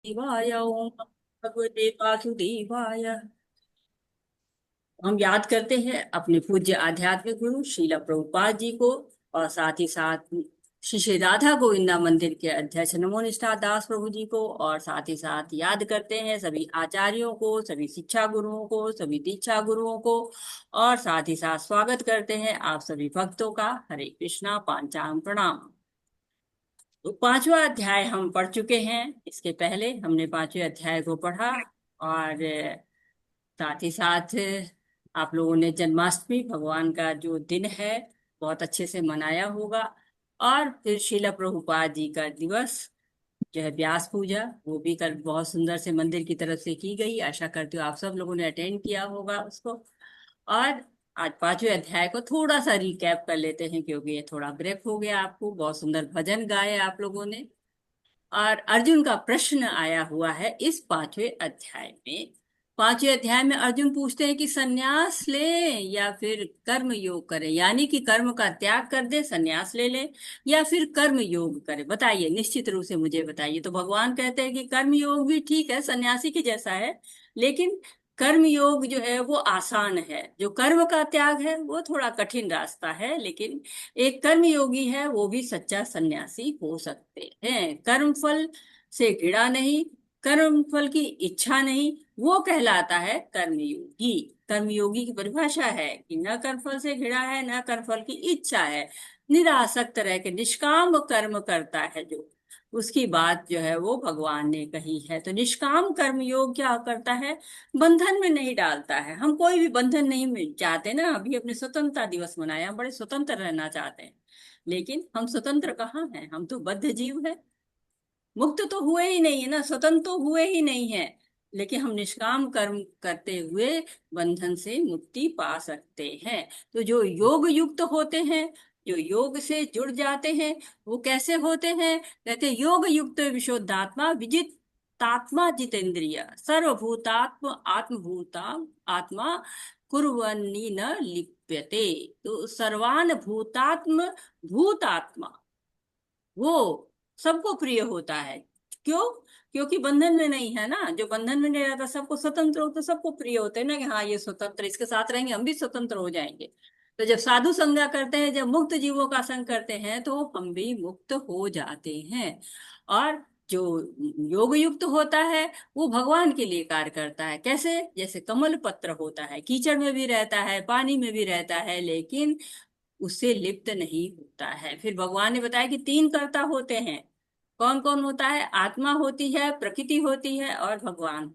शिवाय ओम भगवते वासुदेवाय। हम याद करते हैं अपने पूज्य आध्यात्मिक गुरु श्रील प्रभुपाद जी को और साथ ही साथ श्री श्री राधा गोविंदा मंदिर के अध्यक्ष नमो निष्ठा दास प्रभु जी को और साथ ही साथ याद करते हैं सभी आचार्यों को, सभी शिक्षा गुरुओं को, सभी दीक्षा गुरुओं को और साथ ही साथ स्वागत करते हैं आप सभी भक्तों का। हरे कृष्णा पांचांग प्रणाम। तो पांचवा अध्याय हम पढ़ चुके हैं। इसके पहले हमने पांचवें अध्याय को पढ़ा और साथ ही साथ आप लोगों ने जन्माष्टमी भगवान का जो दिन है बहुत अच्छे से मनाया होगा। और फिर श्रील प्रभुपाद जी का दिवस जो है व्यास पूजा, वो भी कल बहुत सुंदर से मंदिर की तरफ से की गई। आशा करती हूँ आप सब लोगों ने अटेंड किया होगा उसको। और आज पांचवें अध्याय को थोड़ा सा रिकैप कर लेते हैं क्योंकि ये थोड़ा ब्रेक हो गया। आपको बहुत सुंदर भजन गाए आप लोगों ने। और अर्जुन का प्रश्न आया हुआ है इस पांचवें अध्याय में। पांचवें अध्याय में अर्जुन पूछते हैं कि सन्यास ले या फिर कर्म योग करें, यानी कि कर्म का त्याग कर दे, सन्यास ले ले या फिर कर्म योग करे। बताइए, निश्चित रूप से मुझे बताइए। तो भगवान कहते हैं कि कर्म योग भी ठीक है, सन्यासी के जैसा है, लेकिन कर्म योग जो है वो आसान है। जो कर्म का त्याग है वो थोड़ा कठिन रास्ता है, लेकिन एक कर्म योगी है वो भी सच्चा सन्यासी हो सकते हैं। कर्म फल से घृणा नहीं, कर्म फल की इच्छा नहीं, वो कहलाता है कर्मयोगी। कर्मयोगी की परिभाषा है कि न कर्म फल से घृणा है, न कर्म फल की इच्छा है, निरासक्त रह के निष्काम कर्म करता है जो, उसकी बात जो है वो भगवान ने कही है। तो निष्काम कर्म योग क्या करता है? बंधन में नहीं डालता है। हम कोई भी बंधन नहीं चाहते ना। अभी अपने स्वतंत्रता दिवस मनाया, हम बड़े स्वतंत्र रहना चाहते हैं, लेकिन हम स्वतंत्र कहाँ हैं? हम तो बद्ध जीव है। मुक्त तो हुए ही नहीं है ना, स्वतंत्र तो हुए ही नहीं है। लेकिन हम निष्काम कर्म करते हुए बंधन से मुक्ति पा सकते हैं। तो जो योग युक्त होते हैं, जो योग से जुड़ जाते हैं, वो कैसे होते हैं? कहते हैं, योग युक्त विशुद्धात्मा विजित तात्मा जितेंद्रिय सर्वभूतात्म आत्मभूता आत्मा कुर्वन्नि न लिप्यते। तो सर्वान भूतात्म भूतात्मा वो सबको प्रिय होता है। क्यों? क्योंकि बंधन में नहीं है ना। जो बंधन में नहीं रहता, सबको स्वतंत्र हो, तो सबको प्रिय होते हैं ना कि हाँ ये स्वतंत्र, इसके साथ रहेंगे हम भी स्वतंत्र हो जाएंगे। तो जब साधु संगा करते हैं, जब मुक्त जीवों का संग करते हैं, तो हम भी मुक्त हो जाते हैं। और जो योग युक्त होता है वो भगवान के लिए कार्य करता है। कैसे? जैसे कमल पत्र होता है, कीचड़ में भी रहता है, पानी में भी रहता है, लेकिन उससे लिप्त नहीं होता है। फिर भगवान ने बताया कि तीन कर्ता होते हैं। कौन कौन होता है? आत्मा होती है, प्रकृति होती है और भगवान।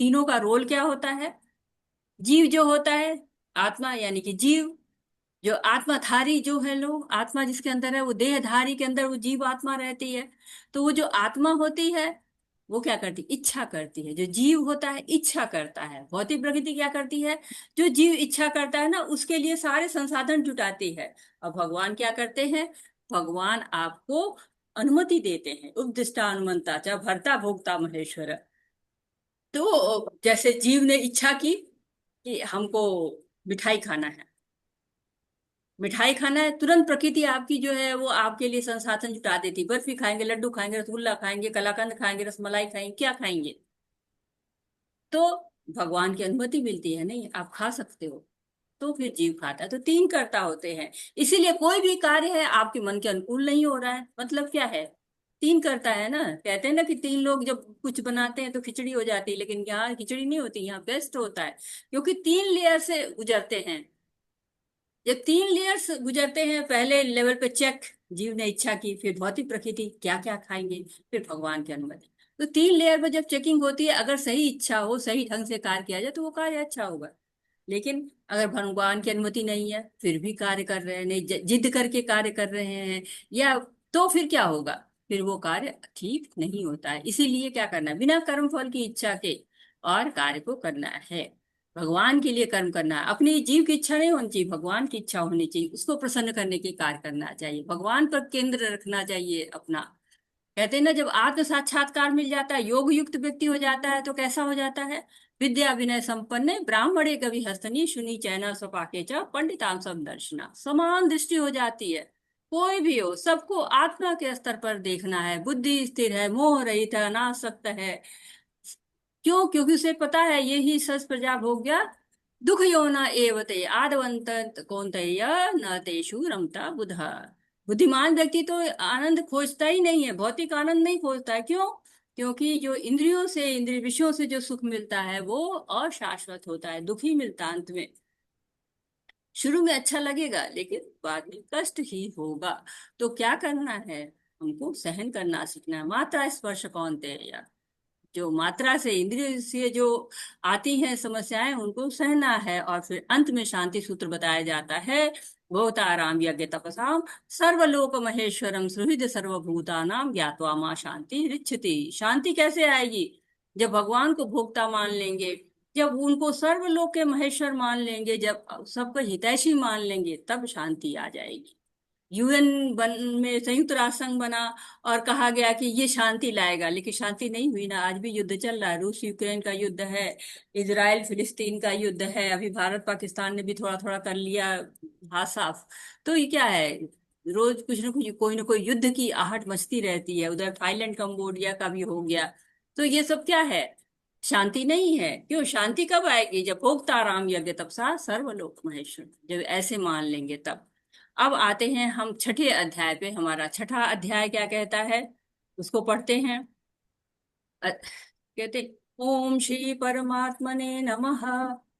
तीनों का रोल क्या होता है? जीव जो होता है, आत्मा यानी कि जीव, जो आत्माधारी जो है लोग, आत्मा जिसके अंदर है, वो देहधारी के अंदर वो जीव आत्मा रहती है। तो वो जो आत्मा होती है वो क्या करती? इच्छा करती है। जो जीव होता है इच्छा करता है। भौतिक प्रकृति क्या करती है? जो जीव इच्छा करता है ना, उसके लिए सारे संसाधन जुटाती है। और भगवान क्या करते हैं? भगवान आपको अनुमति देते हैं। उपदिष्टा अनुमंता च भर्ता भोक्ता महेश्वर। तो जैसे जीव ने इच्छा की कि हमको मिठाई खाना है, मिठाई खाना है, तुरंत प्रकृति आपकी जो है वो आपके लिए संसाधन जुटा देती। बर्फी खाएंगे, लड्डू खाएंगे, रसगुल्ला खाएंगे, कलाकंद खाएंगे, रसमलाई खाएंगे, क्या खाएंगे? तो भगवान की अनुमति मिलती है, नहीं आप खा सकते हो, तो फिर जीव खाता है। तो तीन कर्ता होते हैं। इसीलिए कोई भी कार्य है आपके मन के अनुकूल नहीं हो रहा है, मतलब क्या है? तीन करता है ना। कहते हैं ना कि तीन लोग जब कुछ बनाते हैं तो खिचड़ी हो जाती है, लेकिन यहाँ खिचड़ी नहीं होती, यहाँ बेस्ट होता है। क्योंकि तीन लेयर से गुजरते हैं। जब तीन लेयर्स गुजरते हैं, पहले लेवल पे चेक, जीव ने इच्छा की, फिर भौतिक प्रकृति क्या क्या खाएंगे, फिर भगवान की अनुमति। तो तीन लेयर पर जब चेकिंग होती है, अगर सही इच्छा हो, सही ढंग से कार्य किया जाए तो वो कार्य अच्छा होगा। लेकिन अगर भगवान की अनुमति नहीं है, फिर भी कार्य कर रहे हैं, नहीं जिद करके कार्य कर रहे हैं, या तो फिर क्या होगा? फिर वो कार्य ठीक नहीं होता है। इसीलिए क्या करना है? बिना कर्म फल की इच्छा के और कार्य को करना है। भगवान के लिए कर्म करना है। अपनी जीव की इच्छा नहीं होनी चाहिए, भगवान की इच्छा होनी चाहिए। उसको प्रसन्न करने के कार्य करना चाहिए, भगवान पर केंद्र रखना चाहिए अपना। कहते हैं ना, जब आत्म साक्षात्कार मिल जाता है, योग युक्त व्यक्ति हो जाता है, तो कैसा हो जाता है? विद्या विनय संपन्न ब्राह्मणे कवि हस्तनी सुनी चैना स्वपाके च पंडिताम सब दर्शना। समान दृष्टि हो जाती है। कोई भी हो, सबको आत्मा के स्तर पर देखना है। बुद्धि स्थिर है, मोह रहित है, अनासक्त है। क्यों? क्योंकि उसे पता है यही सच प्रजा भोग्या दुख यो न एवते आदवंत कौन्तेय न तेषु रमता बुधा। बुद्धिमान व्यक्ति तो आनंद खोजता ही नहीं है, भौतिक आनंद नहीं खोजता है। क्यों? क्योंकि जो इंद्रियों से, इंद्रिय विषयों से जो सुख मिलता है वो अशाश्वत होता है, दुखी मिलता है अंत में। शुरू में अच्छा लगेगा लेकिन बाद में कष्ट ही होगा। तो क्या करना है? हमको सहन करना सीखना है। मात्रा स्पर्श कौन्तेय, जो मात्रा से, इंद्रिय से जो आती हैं समस्याएं, उनको सहना है। और फिर अंत में शांति सूत्र बताया जाता है। भोक्ताराम यज्ञ तपसाम सर्वलोक महेश्वरम सुहृद सर्वभूतानाम ज्ञात्वा मां शांति रिच्छति। शांति कैसे आएगी? जब भगवान को भोक्ता मान लेंगे, जब उनको सर्वलोक के महेश्वर मान लेंगे, जब सबको हितैषी मान लेंगे, तब शांति आ जाएगी। यूएन बन में संयुक्त राष्ट्र संघ बना और कहा गया कि ये शांति लाएगा, लेकिन शांति नहीं हुई ना। आज भी युद्ध चल रहा है, रूस यूक्रेन का युद्ध है, इजराइल फिलिस्तीन का युद्ध है, अभी भारत पाकिस्तान ने भी थोड़ा थोड़ा कर लिया हाथ साफ। तो ये क्या है? रोज कुछ ना कोई युद्ध की आहट मचती रहती है। उधर थाईलैंड कंबोडिया का भी हो गया। तो ये सब क्या है? शांति नहीं है। क्यों? शांति कब आएगी? जब भोक्ताराम यज्ञ तपसा सर्वलोक महेश्वर, जब ऐसे मान लेंगे तब। अब आते हैं हम छठे अध्याय पे। हमारा छठा अध्याय क्या कहता है, उसको पढ़ते हैं। कहते, ओम श्री परमात्मने नमः।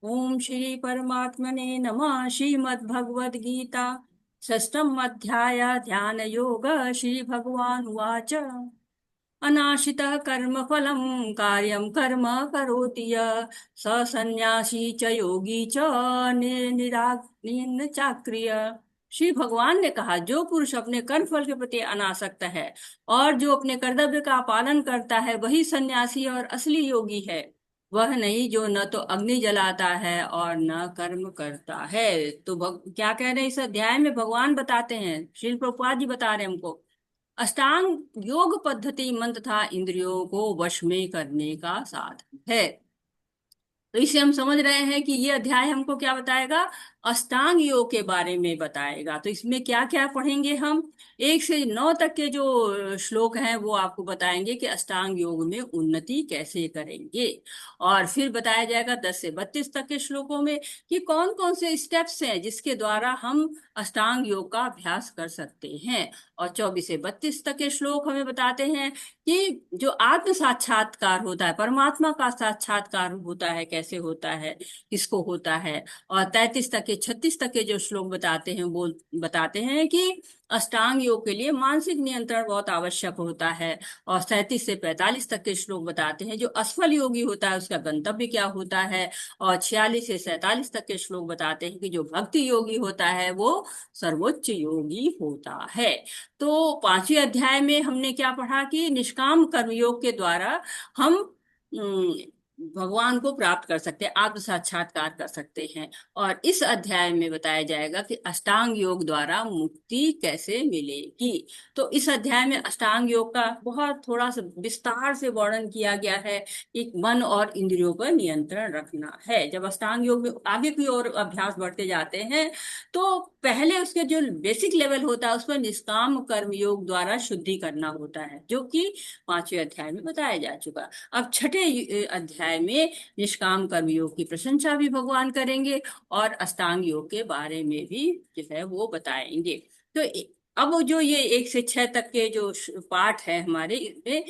ओम श्री परमात्मने नमः। श्रीमद् भगवद गीता षष्ठम अध्याय ध्यान योग। श्री भगवान उवाच, अनाशितः कर्म फलम कार्यम कर्म करोति यः स सन्यासी च योगी च चाक्रिय। श्री भगवान ने कहा, जो पुरुष अपने कर्म फल के प्रति अनासक्त है और जो अपने कर्तव्य का पालन करता है, वही सन्यासी और असली योगी है। वह नहीं जो न तो अग्नि जलाता है और न कर्म करता है। तो क्या कह रहे हैं इस अध्याय में? भगवान बताते हैं, श्रील प्रभुपाद जी बता रहे हैं हमको, अष्टांग योग पद्धति मन तथा इंद्रियों को वश में करने का साधन है। तो इसे हम समझ रहे हैं कि ये अध्याय हमको क्या बताएगा? अष्टांग योग के बारे में बताएगा। तो इसमें क्या क्या पढ़ेंगे हम? 1 से 9 तक के जो श्लोक हैं वो आपको बताएंगे कि अष्टांग योग में उन्नति कैसे करेंगे। और फिर बताया जाएगा 10 से 32 तक के श्लोकों में कि कौन कौन से स्टेप्स हैं जिसके द्वारा हम अष्टांग योग का अभ्यास कर सकते हैं। और 24 से 32 तक के श्लोक हमें बताते हैं कि जो आत्म साक्षात्कार होता है, परमात्मा का साक्षात्कार होता है, कैसे होता है, किसको होता है। और 33 तक के 36 तक के जो श्लोक बताते हैं वो बताते हैं कि अष्टांग योग के लिए मानसिक नियंत्रण बहुत आवश्यक होता है। और 37 से 45 तक के श्लोक बताते हैं जो असफल योगी होता है उसका गंतव्य क्या होता है। और 46 से 47 तक के श्लोक बताते हैं कि जो भक्ति योगी होता है वो सर्वोच्च योगी होता है। तो 5वें अध्याय में हमने क्या पढ़ा कि निष्काम कर्मयोग के द्वारा हम भगवान को प्राप्त कर सकते हैं, आत्म साक्षात्कार कर सकते हैं। और इस अध्याय में बताया जाएगा कि अष्टांग योग द्वारा मुक्ति कैसे मिलेगी। तो इस अध्याय में अष्टांग योग का बहुत थोड़ा सा विस्तार से वर्णन किया गया है कि मन और इंद्रियों पर नियंत्रण रखना है। जब अष्टांग योग में आगे की ओर अभ्यास बढ़ते जाते हैं तो पहले उसके जो बेसिक लेवल होता है उस पर निष्काम कर्म योग द्वारा शुद्धि करना होता है, जो कि 5वें अध्याय में बताया जा चुका। अब छठे अध्याय में निष्काम कर्म योग की प्रशंसा भी भगवान करेंगे और अष्टांग योग के बारे में भी जो है वो बताएंगे। तो अब जो ये 1 से 6 तक के जो पाठ है हमारे, इसमें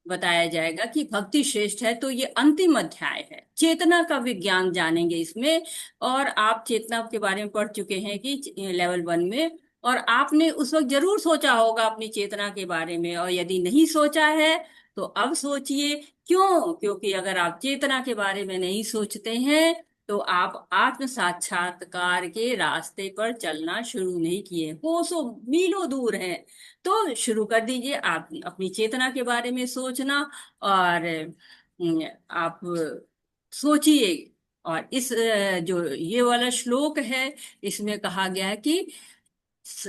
बताया जाएगा कि भक्ति श्रेष्ठ है। तो ये अंतिम अध्याय है, चेतना का विज्ञान जानेंगे इसमें। और आप चेतना के बारे में पढ़ चुके हैं कि लेवल 1 में, और आपने उस वक्त जरूर सोचा होगा अपनी चेतना के बारे में। और यदि नहीं सोचा है तो अब सोचिए। क्यों? क्योंकि अगर आप चेतना के बारे में नहीं सोचते हैं तो आप आत्म साक्षात्कार के रास्ते पर चलना शुरू नहीं किए, कोसों मीलों दूर हैं। तो शुरू कर दीजिए आप अपनी चेतना के बारे में सोचना। और आप सोचिए। और इस जो ये वाला श्लोक है इसमें कहा गया है कि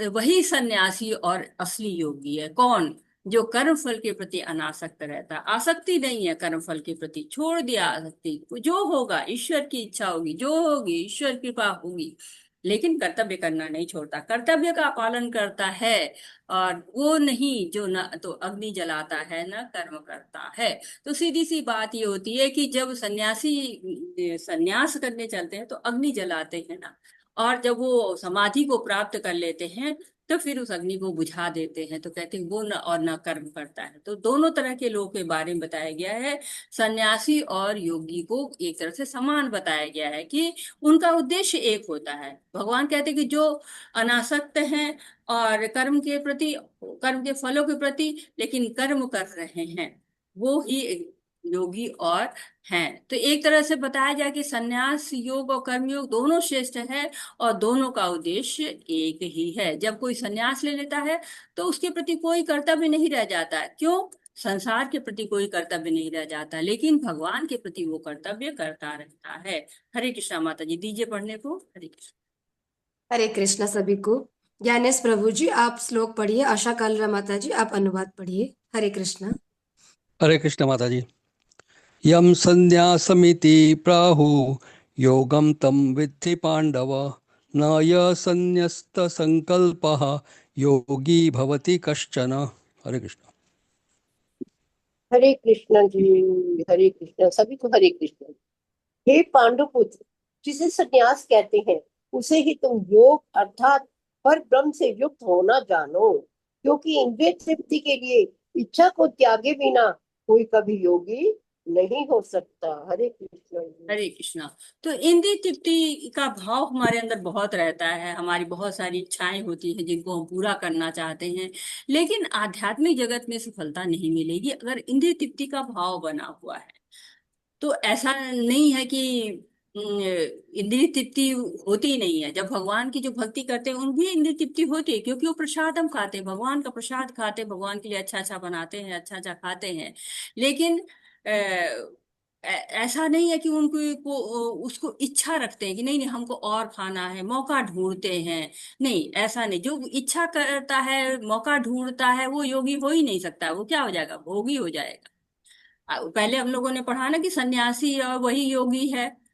वही सन्यासी और असली योगी है। कौन? जो कर्म फल के प्रति अनासक्त रहता, आसक्ति नहीं है कर्म फल के प्रति, छोड़ दिया आसक्ति। जो होगा ईश्वर की इच्छा होगी, जो होगी ईश्वर कृपा होगी। लेकिन कर्तव्य करना नहीं छोड़ता, कर्तव्य का पालन करता है। और वो नहीं जो न तो अग्नि जलाता है न कर्म करता है। तो सीधी सी बात ये होती है कि जब सन्यासी सन्यास करने चलते हैं तो अग्नि जलाते हैं ना, और जब वो समाधि को प्राप्त कर लेते हैं तो फिर उस अग्नि को बुझा देते हैं। तो कहते हैं वो न और न कर्म करता है। तो दोनों तरह के लोग के बारे में बताया गया है। सन्यासी और योगी को एक तरह से समान बताया गया है कि उनका उद्देश्य एक होता है। भगवान कहते हैं कि जो अनासक्त हैं और कर्म के फलों के प्रति लेकिन कर्म कर रहे हैं, वो ही योगी और हैं। तो एक तरह से बताया जाए कि सन्यास योग और कर्म योग दोनों श्रेष्ठ है, और दोनों का उद्देश्य एक ही है। जब कोई सन्यास ले लेता है तो उसके प्रति कोई कर्तव्य नहीं रह जाता है। क्यों? संसार के प्रति कोई कर्तव्य नहीं रह जाता, लेकिन भगवान के प्रति वो कर्तव्य करता रहता है। हरे कृष्णा माता जी, दीजिए पढ़ने को। हरे कृष्ण। हरे कृष्णा सभी को। ज्ञानेश प्रभु जी आप श्लोक पढ़िए, आशा कालरा माता जी आप अनुवाद पढ़िए। हरे कृष्णा। हरे कृष्ण माता जी। यम संन्यासमिति प्राहुः योगम तम विद्धि पांडव, न य संन्यस्त संकल्पः योगी भवति कश्चन। हरे कृष्ण। हरे कृष्ण जी। हरे कृष्ण सभी को। हरे कृष्ण। हे पांडुपुत्र, जिसे संन्यास कहते हैं उसे ही तुम योग अर्थात पर ब्रह्म से युक्त होना जानो, क्योंकि इंद्रिय तृप्ति के लिए इच्छा को त्यागे बिना कोई कभी योगी नहीं हो सकता। हरे कृष्ण जी। हरे कृष्णा। तो इंद्रिय तृप्ति का भाव हमारे अंदर बहुत रहता है, हमारी बहुत सारी इच्छाएं होती हैं जिनको हम पूरा करना चाहते हैं, लेकिन आध्यात्मिक जगत में सफलता नहीं मिलेगी अगर इंद्रिय तृप्ति का भाव बना हुआ है। तो ऐसा नहीं है कि इंद्रिय तृप्ति होती नहीं है। जब भगवान की जो भक्ति करते हैं उनकी इंद्रिय तृप्ति होती है, क्योंकि वो प्रसाद हम खाते हैं, भगवान का प्रसाद खाते हैं, भगवान के लिए अच्छा अच्छा बनाते हैं, अच्छा अच्छा खाते हैं। लेकिन ऐसा नहीं है कि उनको को उसको इच्छा रखते हैं कि नहीं नहीं हमको और खाना है, मौका ढूंढते हैं। नहीं, ऐसा नहीं। जो इच्छा करता है, मौका ढूंढता है, वो योगी हो ही नहीं सकता। वो क्या हो जाएगा? भोगी हो जाएगा। पहले हम लोगों ने पढ़ा ना कि सन्यासी और वही योगी है।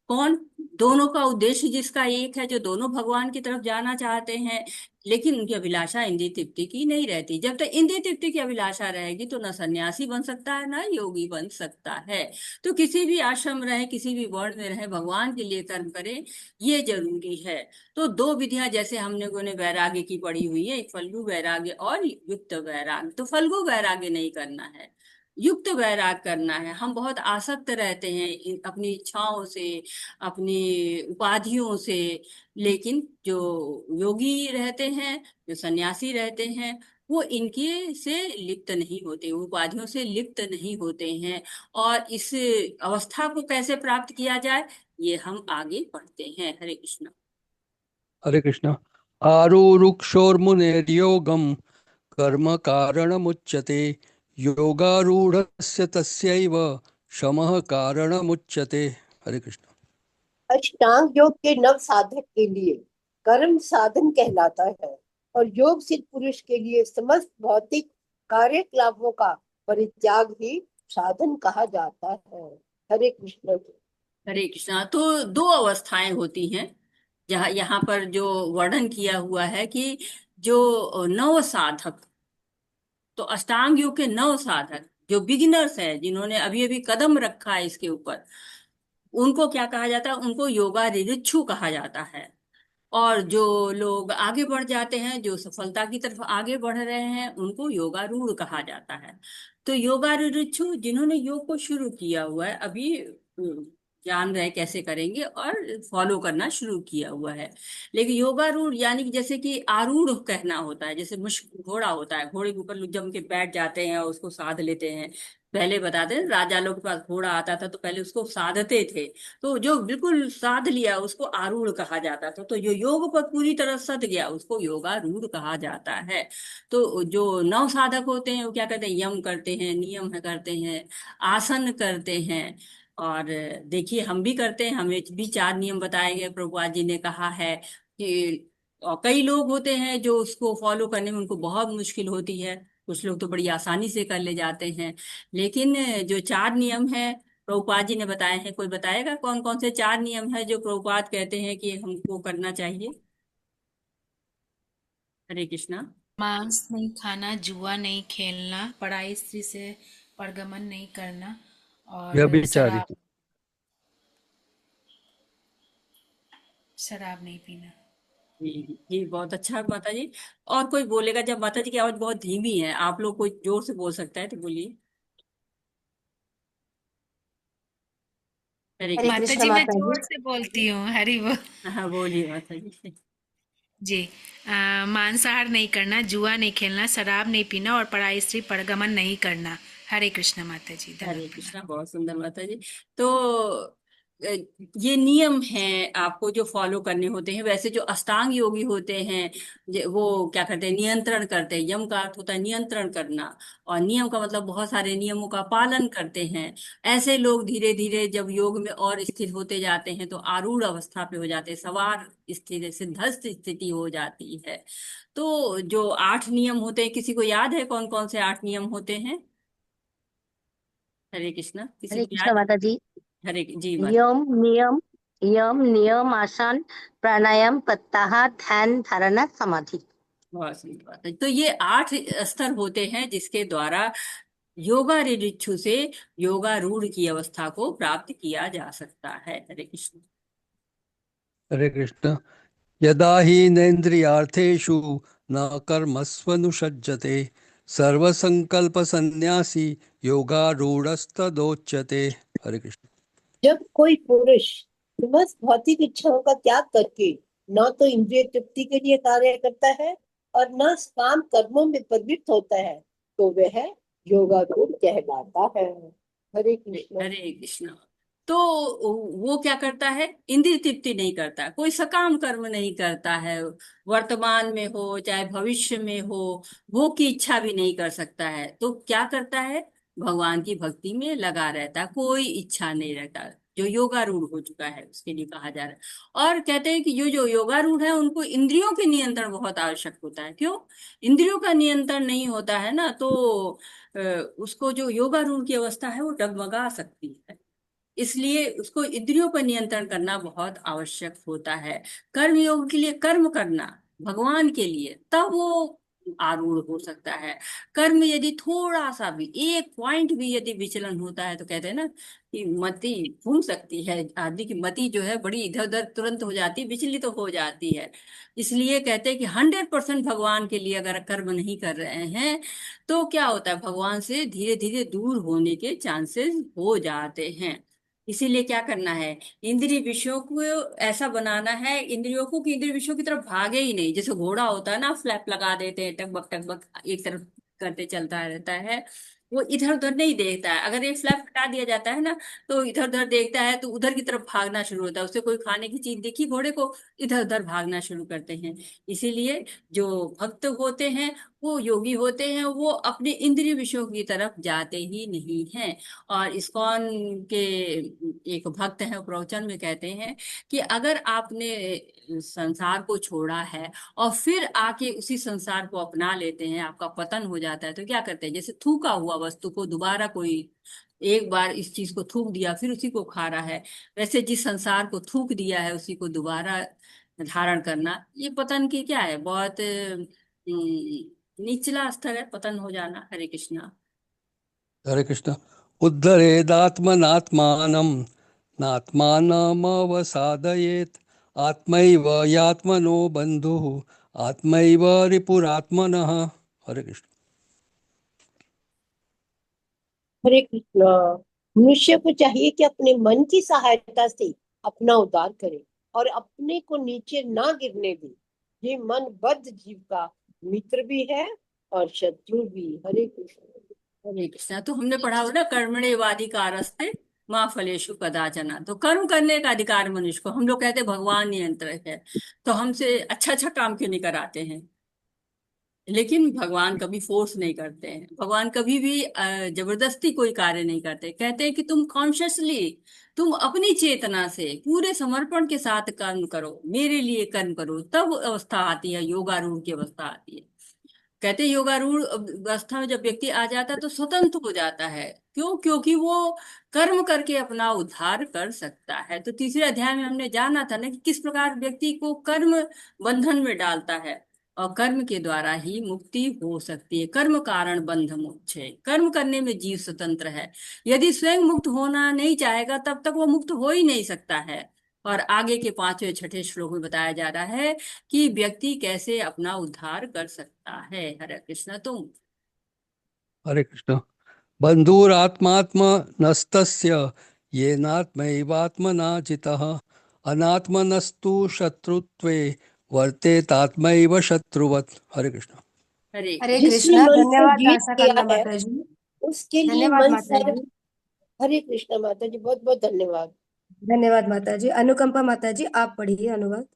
कौन? दोनों का उद्देश्य जिसका एक है, जो दोनों भगवान की तरफ जाना चाहते हैं, लेकिन उनकी अभिलाषा इंद्रिय तृप्ति की नहीं रहती। जब तक इंद्रिय तृप्ति की अभिलाषा रहेगी तो ना सन्यासी बन सकता है ना योगी बन सकता है। तो किसी भी आश्रम रहे, किसी भी वर्ण में रहे, भगवान के लिए कर्म करे, ये जरूरी है। तो दो विधियां जैसे हम लोगों ने वैराग्य की पढ़ी हुई है, एक फल्गु वैराग्य और युक्त वैराग्य। तो फल्गु वैराग्य नहीं करना है, युक्त वैराग करना है। हम बहुत आसक्त रहते हैं अपनी इच्छाओं से, अपनी उपाधियों से, लेकिन जो योगी रहते हैं, जो सन्यासी रहते हैं, वो इनके से लिप्त नहीं होते, उपाधियों से लिप्त नहीं होते हैं। और इस अवस्था को कैसे प्राप्त किया जाए, ये हम आगे पढ़ते हैं। हरे कृष्ण। हरे कृष्ण। आरुरुक्षोर्मुनेर्योगम कर्म कारणमुच्यते, योगारूढ़स्य तस्यैव शमः कारणमुच्यते। हरे कृष्ण। अष्टांग योग के नव साधक के लिए कर्म साधन कहलाता है, और योग सिद्ध पुरुष के लिए समस्त भौतिक कार्यकलापों का परित्याग ही साधन कहा जाता है। हरे कृष्ण। हरे कृष्णा। तो दो अवस्थाएं होती हैं जहाँ यहाँ पर जो वर्णन किया हुआ है कि जो नव साधक, तो अष्टांग योग के नव साधक जो बिगिनर्स है, जिन्होंने अभी अभी कदम रखा है इसके ऊपर, उनको क्या कहा जाता है? उनको योगा रिरिच्छु कहा जाता है। और जो लोग आगे बढ़ जाते हैं, जो सफलता की तरफ आगे बढ़ रहे हैं, उनको योगारूढ़ कहा जाता है। तो योगारूढ़ जिन्होंने योग को शुरू किया हुआ है, अभी जान रहे कैसे करेंगे और फॉलो करना शुरू किया हुआ है। लेकिन योगारूढ़ यानी कि जैसे कि आरूढ़ कहना होता है, जैसे मुश्क घोड़ा होता है, घोड़े के ऊपर लोग जम के बैठ जाते हैं और उसको साध लेते हैं। पहले बताते हैं राजा लोग के पास घोड़ा आता था तो पहले उसको साधते थे। तो जो बिल्कुल साध लिया उसको आरूढ़ कहा जाता था। तो जो योग पर पूरी तरह सध गया उसको योगारूढ़ कहा जाता है। तो जो नव साधक होते हैं वो क्या करते हैं? यम करते हैं, नियम है करते हैं, आसन करते हैं। और देखिए हम भी करते हैं, हमें भी 4 नियम बताए गए, प्रभुपाद जी ने कहा है कि। और कई लोग होते हैं जो उसको फॉलो करने में उनको बहुत मुश्किल होती है, कुछ लोग तो बड़ी आसानी से कर ले जाते हैं। लेकिन जो 4 नियम है प्रभुपाद जी ने बताए हैं। कोई बताएगा कौन कौन से 4 नियम है जो प्रभुपाद कहते हैं कि हमको करना चाहिए? हरे कृष्णा। मांस नहीं खाना, जुआ नहीं खेलना, पराई स्त्री से परगमन नहीं करना और व्यभिचारी। शराब नहीं पीना। जी बहुत अच्छा माता जी। और कोई बोलेगा? जब माता जी की आवाज बहुत धीमी है, आप लोग कोई जोर से बोल सकता है तो बोलिए। हरे हरे कृष्ण। माता कृष्ण जी मैं माता जी। जोर से बोलती हूँ, हरि बोल। हाँ बोलिए माता जी। जी। मांसाहार नहीं करना, जुआ नहीं खेलना, शराब नहीं पीना और पराई स्त्री परगमन नहीं करना। हरे कृष्ण माता जी, दंडवत हरे प्रणाम। कृष्णा। बहुत सुंदर माता जी। तो अ, ये नियम हैं आपको जो फॉलो करने होते हैं। वैसे जो अष्टांग योगी होते हैं, वो क्या करते हैं? नियंत्रण करते हैं। यम का अर्थ होता है नियंत्रण करना, और नियम का मतलब बहुत सारे नियमों का पालन करते हैं। ऐसे लोग धीरे धीरे जब योग में और स्थिर होते जाते हैं तो आरूढ़ अवस्था पे हो जाते हैं, सवार स्थिति, सिद्धस्थ स्थिति हो जाती है। तो जो 8 नियम होते हैं, किसी को याद है कौन कौन से 8 नियम होते हैं? हरे कृष्णा। किसी हरे को कृष्ण याद? माता जी। हरे जी माता। यम नियम, यम नियम, आसन, प्राणायाम, प्रत्याहार, ध्यान, धारणा, समाधि। बहुत सुंदर बात है। तो ये 8 स्तर होते हैं जिसके द्वारा योगा ऋचु से योगारूढ़ की अवस्था को प्राप्त किया जा सकता है। हरे कृष्ण। हरे कृष्ण। यदा हि नेन्द्रियार्थेषु न कर्मस्वनुषज्जते सर्वसंकल्पसन्न्यासी योगारूढस्तदोच्यते। हरे कृष्ण। जब कोई पुरुष समस्त भौतिक इच्छाओं का त्याग करके न तो इंद्रिय तृप्ति के लिए कार्य करता है और न काम कर्मों में प्रवृत्त होता है, तो वह योगारूढ़ कहलाता है। हरे कृष्ण। हरे कृष्ण। तो वो क्या करता है? इंद्रिय तृप्ति नहीं करता, कोई सकाम कर्म नहीं करता है, वर्तमान में हो चाहे भविष्य में हो, भोग की इच्छा भी नहीं कर सकता है। तो क्या करता है? भगवान की भक्ति में लगा रहता है, कोई इच्छा नहीं रहता। जो योगारूढ़ हो चुका है उसके लिए कहा जा रहा है। और कहते हैं कि जो जो योगारूढ़ है उनको इंद्रियों के नियंत्रण बहुत आवश्यक होता है। क्यों? इंद्रियों का नियंत्रण नहीं होता है ना, तो अ, उसको जो योगारूढ़ की अवस्था है वो डगमगा सकती है। इसलिए उसको इंद्रियों पर नियंत्रण करना बहुत आवश्यक होता है। कर्म योग के लिए कर्म करना भगवान के लिए, तब वो आरूढ़ हो सकता है। कर्म यदि थोड़ा सा भी, एक पॉइंट भी यदि विचलन होता है, तो कहते हैं ना कि मति घूम सकती है। आदमी की मति जो है बड़ी इधर उधर तुरंत हो जाती है, विचलित तो हो जाती है। इसलिए कहते हैं कि 100% भगवान के लिए अगर कर्म नहीं कर रहे हैं तो क्या होता है? भगवान से धीरे धीरे दूर होने के चांसेस हो जाते हैं। इसीलिए क्या करना है? इंद्रिय विषयों को ऐसा बनाना है, इंद्रियों को कि इंद्रिय विषयों की तरफ भागे ही नहीं। जैसे घोड़ा होता है ना, फ्लैप लगा देते हैं, टकबक टकबक एक तरफ करते चलता रहता है, वो इधर उधर नहीं देखता है। अगर एक फ्लैप हटा दिया जाता है ना, तो इधर उधर देखता है तो उधर की तरफ भागना शुरू होता है। उसे कोई खाने की चीज दिखी घोड़े को, इधर उधर भागना शुरू करते हैं। इसीलिए जो भक्त होते हैं, वो योगी होते हैं, वो अपने इंद्रिय विषयों की तरफ जाते ही नहीं हैं। और इस्कॉन के एक भक्त हैं, वो प्रवचन में कहते हैं कि अगर आपने संसार को छोड़ा है और फिर आके उसी संसार को अपना लेते हैं, आपका पतन हो जाता है, तो क्या करते हैं? जैसे थूका हुआ वस्तु को दोबारा कोई एक बार इस चीज को थूक दिया फिर उसी को खा रहा है, वैसे जिस संसार को थूक दिया है उसी को दोबारा धारण करना, ये पतन की क्या है? बहुत निचला स्तर है पतन हो जाना। हरे कृष्णा। हरे कृष्ण। उद्धरेदात्मनात्मानं नात्मानमवसादयेत् आत्मैव यात्मनो बन्धुः आत्मैव रिपुरात्मनः। हरे कृष्ण। हरे कृष्णा। मनुष्य को चाहिए कि अपने मन की सहायता से अपना उद्धार करे और अपने को नीचे ना गिरने दे। ये मन बद्ध जीव का मित्र भी है और शत्रु भी। हरे कृष्ण। हरे कृष्णा। तो हमने पढ़ा हो ना, कर्मण्येवाधिकारस्ते माँ फलेषु कदाचन। तो कर्म करने का अधिकार मनुष्य को, हम लोग कहते हैं भगवान नियंत्रक है, तो हमसे अच्छा अच्छा काम क्यों नहीं कराते हैं? लेकिन भगवान कभी फोर्स नहीं करते हैं, भगवान कभी भी जबरदस्ती कोई कार्य नहीं करते। कहते हैं कि तुम कॉन्शियसली, तुम अपनी चेतना से पूरे समर्पण के साथ कर्म करो, मेरे लिए कर्म करो, तब अवस्था आती है, योगारूढ़ की अवस्था आती है। कहते योगारूढ़ अवस्था में जब व्यक्ति आ जाता है तो स्वतंत्र हो जाता है। क्यों? क्योंकि वो कर्म करके अपना उद्धार कर सकता है। तो तीसरे अध्याय में हमने जाना था ना कि किस प्रकार व्यक्ति को कर्म बंधन में डालता है, और कर्म के द्वारा ही मुक्ति हो सकती है। कर्म कारण बंध मोक्ष है। कर्म करने में जीव स्वतंत्र है। यदि स्वयं मुक्त होना नहीं चाहेगा तब तक वो मुक्त हो ही नहीं सकता है। और आगे के पांचवें छठे श्लोक में बताया जा रहा है कि व्यक्ति कैसे अपना उद्धार कर सकता है। हरे कृष्ण। तुम हरे कृष्ण। बन्धुरात्मात्मनस्तस्य येनात्मैवात्मना जितः अनात्मनस्तु शत्रुत्वे वर्तेतात्मैव शत्रुवत्। हरे कृष्ण। हरे हरे कृष्ण। जिसने कृष्णा। मन को धन्यवाद जीत आशा लिया कल्ला है माता जी। उसके लिए धन्यवाद मन माता सर्व। जी। हरे कृष्ण माता जी, बहुत बहुत धन्यवाद। धन्यवाद माता जी। अनुकंपा माता जी, आप पढ़िए अनुवाद।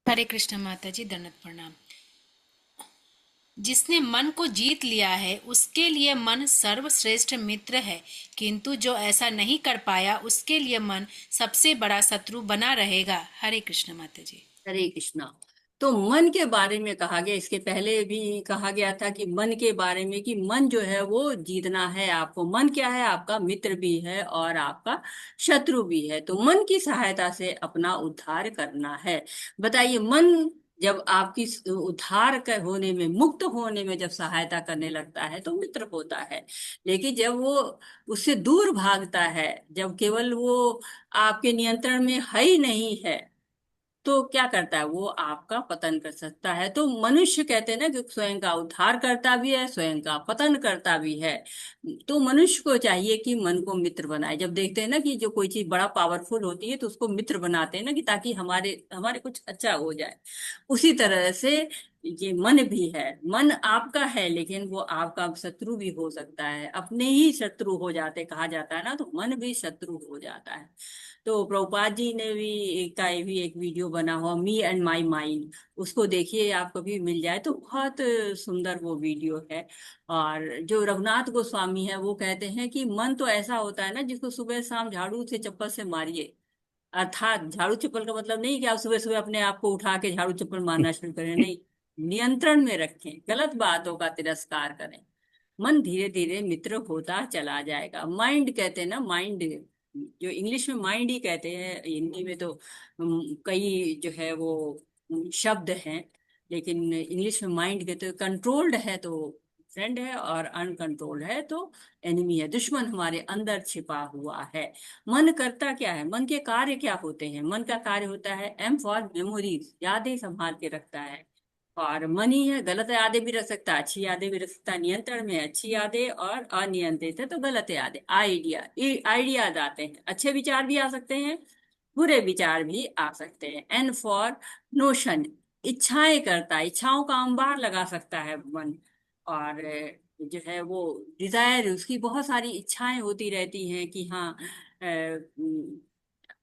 हरे कृष्ण माता जी, दंडवत प्रणाम। जिसने मन को जीत लिया है उसके लिए मन सर्वश्रेष्ठ मित्र है, किंतु जो ऐसा नहीं कर पाया उसके लिए मन सबसे बड़ा शत्रु बना रहेगा। हरे कृष्ण माता जी। हरे कृष्णा। तो मन के बारे में कहा गया, इसके पहले भी कहा गया था कि मन के बारे में कि मन जो है वो जीतना है आपको। मन क्या है? आपका मित्र भी है और आपका शत्रु भी है। तो मन की सहायता से अपना उद्धार करना है। बताइए, मन जब आपकी उद्धार कर होने में, मुक्त होने में जब सहायता करने लगता है तो मित्र होता है। लेकिन जब वो उससे दूर भागता है, जब केवल वो आपके नियंत्रण में है ही नहीं है, तो क्या करता है? वो आपका पतन कर सकता है। तो मनुष्य कहते हैं ना कि स्वयं का उद्धार करता भी है, स्वयं का पतन करता भी है। तो मनुष्य को चाहिए कि मन को मित्र बनाए। जब देखते हैं ना कि जो कोई चीज बड़ा पावरफुल होती है तो उसको मित्र बनाते हैं ना, कि ताकि हमारे हमारे कुछ अच्छा हो जाए। उसी तरह से ये मन भी है। मन आपका है लेकिन वो आपका शत्रु भी हो सकता है। अपने ही शत्रु हो जाते, कहा जाता है ना, तो मन भी शत्रु हो जाता है। तो प्रभुपाद जी ने भी भी एक वीडियो बना हुआ, मी एंड माई माइंड। उसको देखिए, आप कभी मिल जाए तो। बहुत सुंदर वो वीडियो है। और जो रघुनाथ गोस्वामी है वो कहते हैं कि मन तो ऐसा होता है ना जिसको सुबह शाम झाड़ू से चप्पल से मारिए। अर्थात झाड़ू चप्पल का मतलब नहीं कि आप सुबह सुबह अपने आप को उठा के झाड़ू चप्पल मारना शुरू करें, नहीं। नियंत्रण में रखें, गलत बातों का तिरस्कार करें। मन धीरे धीरे मित्र होता चला जाएगा। माइंड कहते हैं ना, माइंड जो इंग्लिश में माइंड ही कहते हैं, हिंदी में तो कई जो है वो शब्द हैं। लेकिन इंग्लिश में माइंड कहते हैं। कंट्रोल्ड है तो फ्रेंड है, और अनकंट्रोल्ड है तो एनिमी है, दुश्मन हमारे अंदर छिपा हुआ है। मन करता क्या है? मन के कार्य क्या होते हैं? मन का कार्य होता है एम फॉर मेमोरीज, यादें संभाल के रखता है। और मन ही है, गलत यादें भी रख सकता है, अच्छी यादें भी रख सकता है। नियंत्रण में अच्छी यादें, और अनियंत्रित है तो गलत यादें, आइडियाज आते हैं। अच्छे विचार भी आ सकते हैं, बुरे विचार भी आ सकते हैं। एन फॉर नोशन, इच्छाएं करता है, इच्छाओं का अंबार लगा सकता है मन। और जो है वो डिजायर, उसकी बहुत सारी इच्छाएं होती रहती हैं कि हाँ,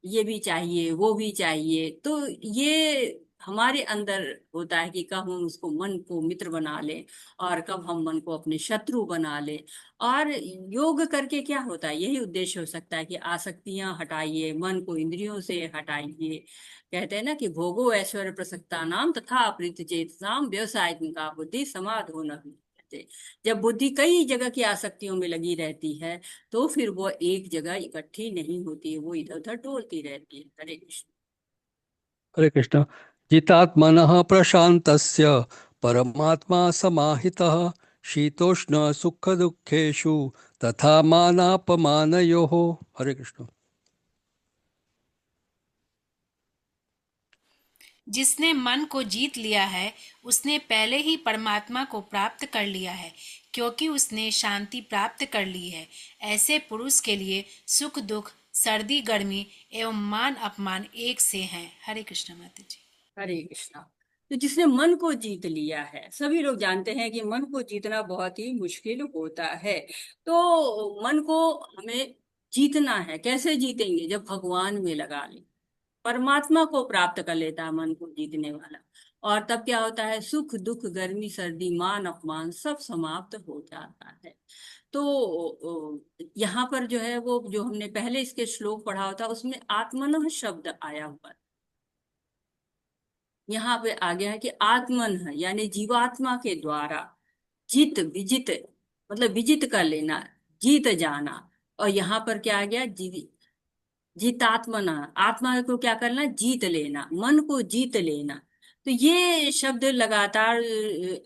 ये भी चाहिए, वो भी चाहिए। तो ये हमारे अंदर होता है कि कब हम उसको, मन को मित्र बना लें और कब हम मन को अपने शत्रु बना लें। और योग करके क्या होता है? यही उद्देश्य हो सकता है कि आसक्तियां हटाइए, मन को इंद्रियों से हटाइए। कहते हैं ना कि भोगो ऐश्वर्य प्रसक्ता नाम तथा अपृत चेतसाम व्यवसाय का बुद्धि समाधो न। जब बुद्धि कई जगह की आसक्तियों में लगी रहती है तो फिर वो एक जगह इकट्ठी नहीं होती है, वो इधर उधर डोलती रहती है। हरे कृष्ण। हरे कृष्ण। जितात्मनः प्रशान्तस्य परमात्मा समाहितः शीतोष्ण सुख दुखेषु तथा मानापमानयोः। हरे कृष्ण। जिसने मन को जीत लिया है उसने पहले ही परमात्मा को प्राप्त कर लिया है, क्योंकि उसने शांति प्राप्त कर ली है। ऐसे पुरुष के लिए सुख दुख, सर्दी गर्मी एवं मान अपमान एक से हैं। हरे कृष्ण माता जी। हरे कृष्णा। तो जिसने मन को जीत लिया है, सभी लोग जानते हैं कि मन को जीतना बहुत ही मुश्किल होता है। तो मन को हमें जीतना है। कैसे जीतेंगे? जब भगवान में लगा ले, परमात्मा को प्राप्त कर लेता है मन को जीतने वाला। और तब क्या होता है? सुख दुख गर्मी सर्दी मान अपमान सब समाप्त हो जाता है। तो यहाँ पर जो है वो, जो हमने पहले इसके श्लोक पढ़ा होता उसमें आत्मनः शब्द आया हुआ है। यहाँ पे आ गया है कि आत्मन है यानी जीवात्मा के द्वारा जित विजित मतलब विजित कर लेना, जीत जाना। और यहाँ पर क्या आ गया, जितात्मना, आत्मा को क्या करना, जीत लेना, मन को जीत लेना। तो ये शब्द लगातार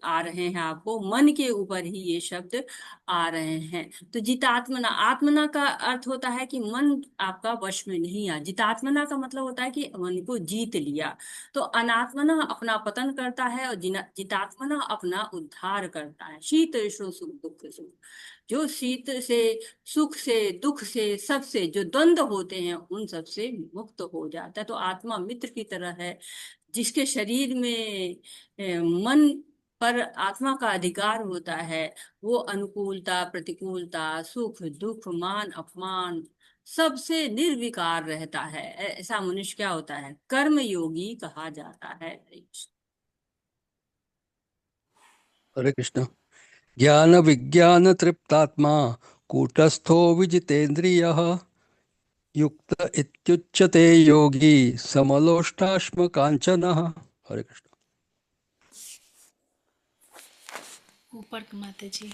आ रहे हैं, आपको मन के ऊपर ही ये शब्द आ रहे हैं। तो जितात्मना, आत्मना का अर्थ होता है कि मन आपका वश में नहीं आ, जितात्मना का मतलब होता है कि मन को जीत लिया। तो अनात्मना अपना पतन करता है और जितात्मना अपना उद्धार करता है। शीत ऋषु सुख दुख सुख, जो शीत से, सुख से, दुख से, सब से जो द्वंद्व होते हैं उन सब से मुक्त हो जाता है। तो आत्मा मित्र की तरह है, जिसके शरीर में मन पर आत्मा का अधिकार होता है, वो अनुकूलता प्रतिकूलता, सुख दुख, मान अपमान सबसे निर्विकार रहता है। ऐसा मनुष्य क्या होता है, कर्म योगी कहा जाता है। हरे कृष्ण। ज्ञान विज्ञान तृप्तात्मा कूटस्थो विजितेन्द्रियः युक्त इत्युच्यते योगी समलोष्टाश्म कांचनः। हरे कृष्ण। ऊपर माता जी।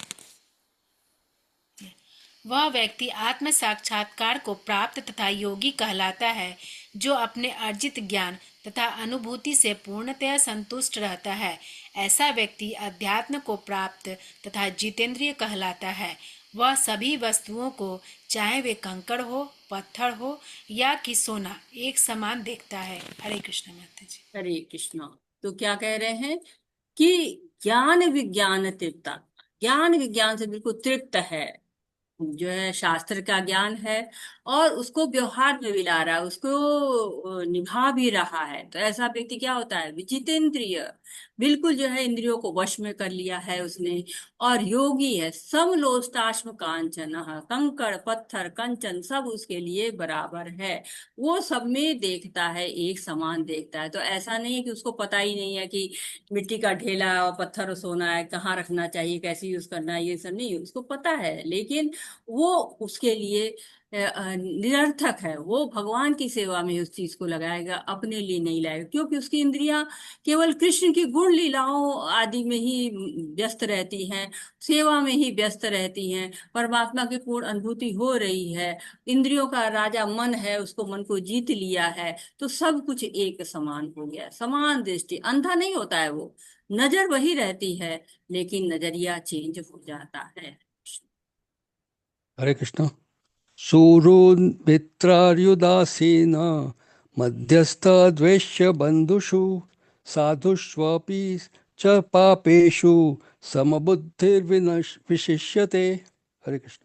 वह व्यक्ति आत्म साक्षात्कार को प्राप्त तथा योगी कहलाता है, जो अपने अर्जित ज्ञान तथा अनुभूति से पूर्णतया संतुष्ट रहता है। ऐसा व्यक्ति अध्यात्म को प्राप्त तथा जितेंद्रिय कहलाता है। वह सभी वस्तुओं को, चाहे वे कंकड़ हो, पत्थर हो या कि सोना, एक समान देखता है। हरे कृष्ण माता जी। हरे कृष्ण। तो क्या कह रहे हैं कि ज्ञान विज्ञान तृप्ता, ज्ञान विज्ञान से बिल्कुल तृप्त है, जो है शास्त्र का ज्ञान है, और उसको व्यवहार में भी ला रहा है, उसको निभा भी रहा है। तो ऐसा व्यक्ति क्या होता है, विजितेंद्रिय, बिल्कुल जो है इंद्रियों को वश में कर लिया है उसने। और योगी है, समलोष्टाश्म कांचन, कंकड़ पत्थर कंचन सब उसके लिए बराबर है, वो सब में देखता है, एक समान देखता है। तो ऐसा नहीं है कि उसको पता ही नहीं है कि मिट्टी का ढेला और पत्थर और सोना है, कहाँ रखना चाहिए, कैसे यूज करना है, ये सब नहीं उसको पता है। लेकिन वो उसके लिए निरर्थक है, वो भगवान की सेवा में उस चीज को लगाएगा, अपने लिए नहीं लाएगा, क्योंकि उसकी इंद्रियां केवल कृष्ण की गुण लीलाओं आदि में ही व्यस्त रहती हैं, सेवा में ही व्यस्त रहती हैं। परमात्मा की पूर्ण अनुभूति हो रही है, इंद्रियों का राजा मन है, उसको मन को जीत लिया है, तो सब कुछ एक समान हो गया, समान दृष्टि, अंधा नहीं होता है वो, नजर वही रहती है, लेकिन नजरिया चेंज हो जाता है। हरे कृष्ण। सूरोन् मित्रार्युदासीन मध्यस्थ द्वेष्य बंधुषु साधुष्वपि च पापेषु समबुद्धिर्विशिष्यते। हरे कृष्ण।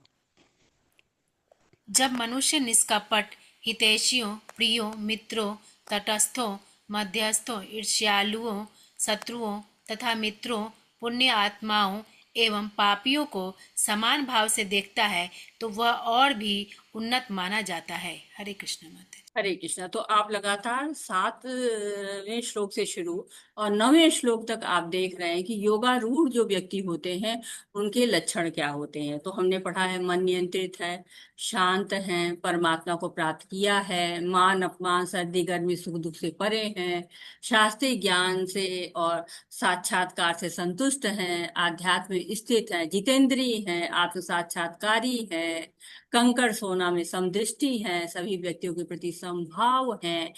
जब मनुष्य निष्कपट, हितैषियों, प्रियों, मित्रों, तटस्थों, मध्यस्थों, ईर्ष्यालुओं, शत्रुओं तथा मित्रों, पुण्य आत्माओं एवं पापियों को समान भाव से देखता है, तो वह और भी उन्नत माना जाता है। हरे कृष्ण माता जी। हरे कृष्णा। तो आप लगातार 7वें श्लोक से शुरू और 9वें श्लोक तक आप देख रहे हैं कि योगारूढ़ जो व्यक्ति होते हैं उनके लक्षण क्या होते हैं। तो हमने पढ़ा है, मन नियंत्रित है, शांत हैं, परमात्मा को प्राप्त किया है, मान अपमान सर्दी गर्मी सुख दुख से परे हैं, शास्त्रीय ज्ञान से और साक्षात्कार से संतुष्ट हैं, आध्यात्म में स्थित हैं, जितेंद्रिय हैं, आत्म साक्षात्कारी हैं, कंकड़ सोना में समदृष्टि है, सभी व्यक्तियों के प्रति समभाव है।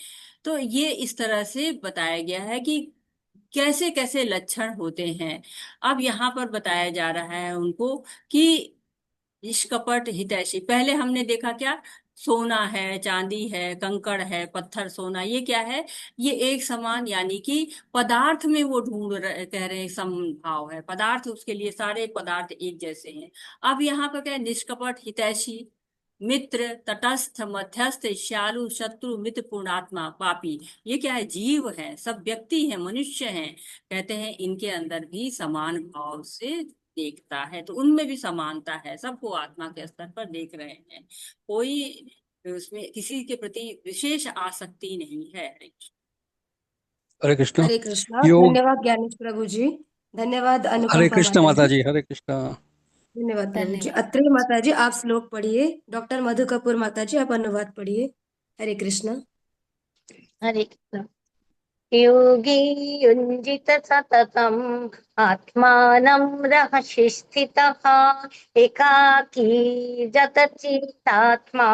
तो ये इस तरह से बताया गया है कि कैसे कैसे लक्षण होते हैं। अब यहाँ पर बताया जा रहा है उनको कि निष्कपट हितैषी, पहले हमने देखा क्या, सोना है, चांदी है, कंकड़ है, पत्थर सोना, ये क्या है, ये एक समान, यानी कि पदार्थ में वो कह रहे हैं समभाव है, पदार्थ उसके लिए सारे पदार्थ एक जैसे हैं। अब यहाँ पर क्या है, निष्कपट हितैषी, मित्र, तटस्थ, मध्यस्थ, ईर्ष्यालु, शत्रु, मित्र, पूर्णात्मा, पापी, ये क्या है, जीव है, सब व्यक्ति हैं, मनुष्य हैं। कहते हैं इनके अंदर भी समान भाव से देखता है, तो उनमें भी समानता है, सबको आत्मा के स्तर पर देख रहे हैं, कोई उसमें किसी के प्रति विशेष आसक्ति नहीं है। हरे कृष्ण। हरे कृष्णा। योग। धन्यवाद ज्ञानेश प्रभु जी। धन्यवाद हरे अनुकंपा कृष्ण माता माता जी। जी। हरे कृष्ण। धन्यवाद प्रभु जी। धन्यवाद। अत्रे माता जी आप श्लोक पढ़िए। डॉक्टर मधु कपूर माता जी आप अनुवाद पढ़िए। हरे कृष्णा। हरे कृष्ण। योगी युञ्जित सततम् आत्मानं रहसि स्थितः एकाकी जतचित्तात्मा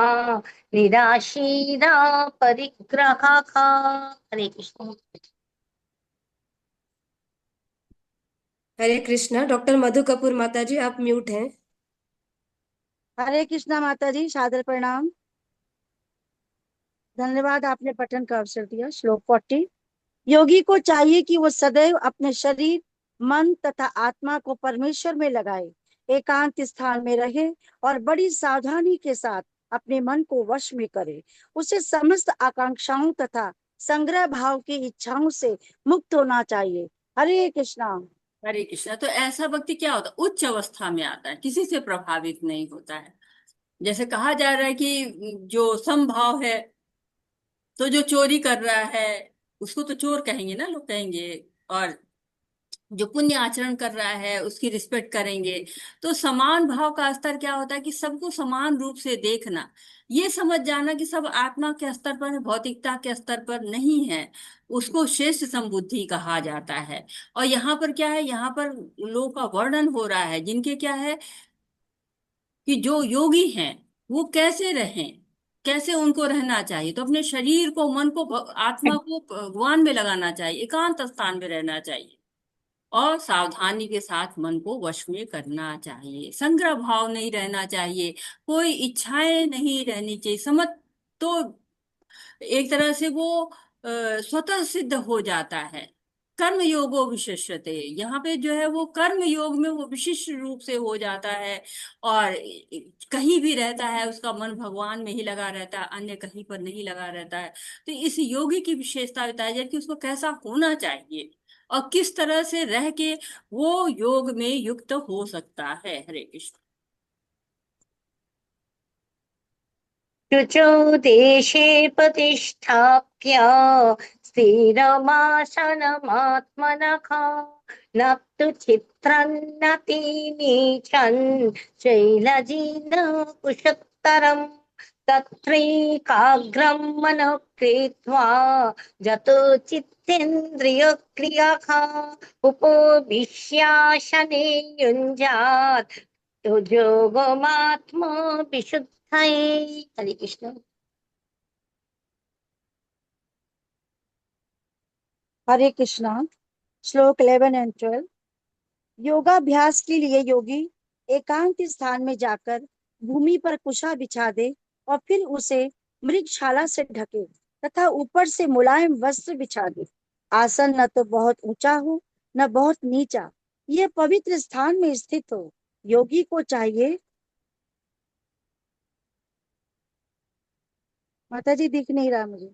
निराशीरा परिग्रहः। हरे कृष्ण। हरे कृष्णा। डॉक्टर मधु कपूर माता जी, आप म्यूट हैं। हरे कृष्णा माता जी, सादर प्रणाम। धन्यवाद, आपने पठन का अवसर दिया। श्लोक 40। योगी को चाहिए कि वो सदैव अपने शरीर, मन तथा आत्मा को परमेश्वर में लगाए, एकांत स्थान में रहे और बड़ी सावधानी के साथ अपने मन को वश में करे। उसे समस्त आकांक्षाओं तथा संग्रह भाव की इच्छाओं से मुक्त होना चाहिए। हरे कृष्णा। हरे कृष्णा। तो ऐसा व्यक्ति क्या होता है? उच्च अवस्था में आता है, किसी से प्रभावित नहीं होता है। जैसे कहा जा रहा है कि जो समभाव है, तो जो चोरी कर रहा है उसको तो चोर कहेंगे ना, लोग कहेंगे। और जो पुण्य आचरण कर रहा है उसकी रिस्पेक्ट करेंगे। तो समान भाव का स्तर क्या होता है कि सबको समान रूप से देखना, ये समझ जाना कि सब आत्मा के स्तर पर है, भौतिकता के स्तर पर नहीं है। उसको श्रेष्ठ संबुद्धि कहा जाता है। और यहाँ पर क्या है? यहाँ पर लोगों का वर्णन हो रहा है जिनके क्या है कि जो योगी हैं वो कैसे रहें, कैसे उनको रहना चाहिए। तो अपने शरीर को, मन को, आत्मा को भगवान में लगाना चाहिए, एकांत स्थान में रहना चाहिए और सावधानी के साथ मन को वश में करना चाहिए। संग्रह भाव नहीं रहना चाहिए, कोई इच्छाएं नहीं रहनी चाहिए। समझ तो एक तरह से वो स्वतः सिद्ध हो जाता है। कर्म योगो विशिष्यते, यहाँ पे जो है वो कर्म योग में वो विशिष्ट रूप से हो जाता है। और कहीं भी रहता है उसका मन भगवान में ही लगा रहता है, अन्य कहीं पर नहीं लगा रहता है। तो इस योगी की विशेषता बताई जाए कि उसको कैसा होना चाहिए और किस तरह से रह के वो योग में युक्त हो सकता है। हरे कृष्ण। शुचौ देशे प्रतिष्ठाप्य स्थिरमासनमात्मनः न तु चित्रन्नति नीचं शैलजीर्णकुशोत्तरम् तत्रैकाग्रं मनः कृत्वा जतो चित्तेन्द्रियक्रियः उपविश्यासने युञ्जात् योगमात्मा विशुद्धये। हरे कृष्ण। हरे कृष्णा। श्लोक 11 एंड 12। योगाभ्यास के लिए योगी एकांत स्थान में जाकर भूमि पर कुशा बिछा दे और फिर उसे मृगशाला से ढके तथा ऊपर से मुलायम वस्त्र बिछा दे। आसन न तो बहुत ऊंचा हो न बहुत नीचा, यह पवित्र स्थान में स्थित हो। योगी को चाहिए, माता जी दिख नहीं रहा मुझे,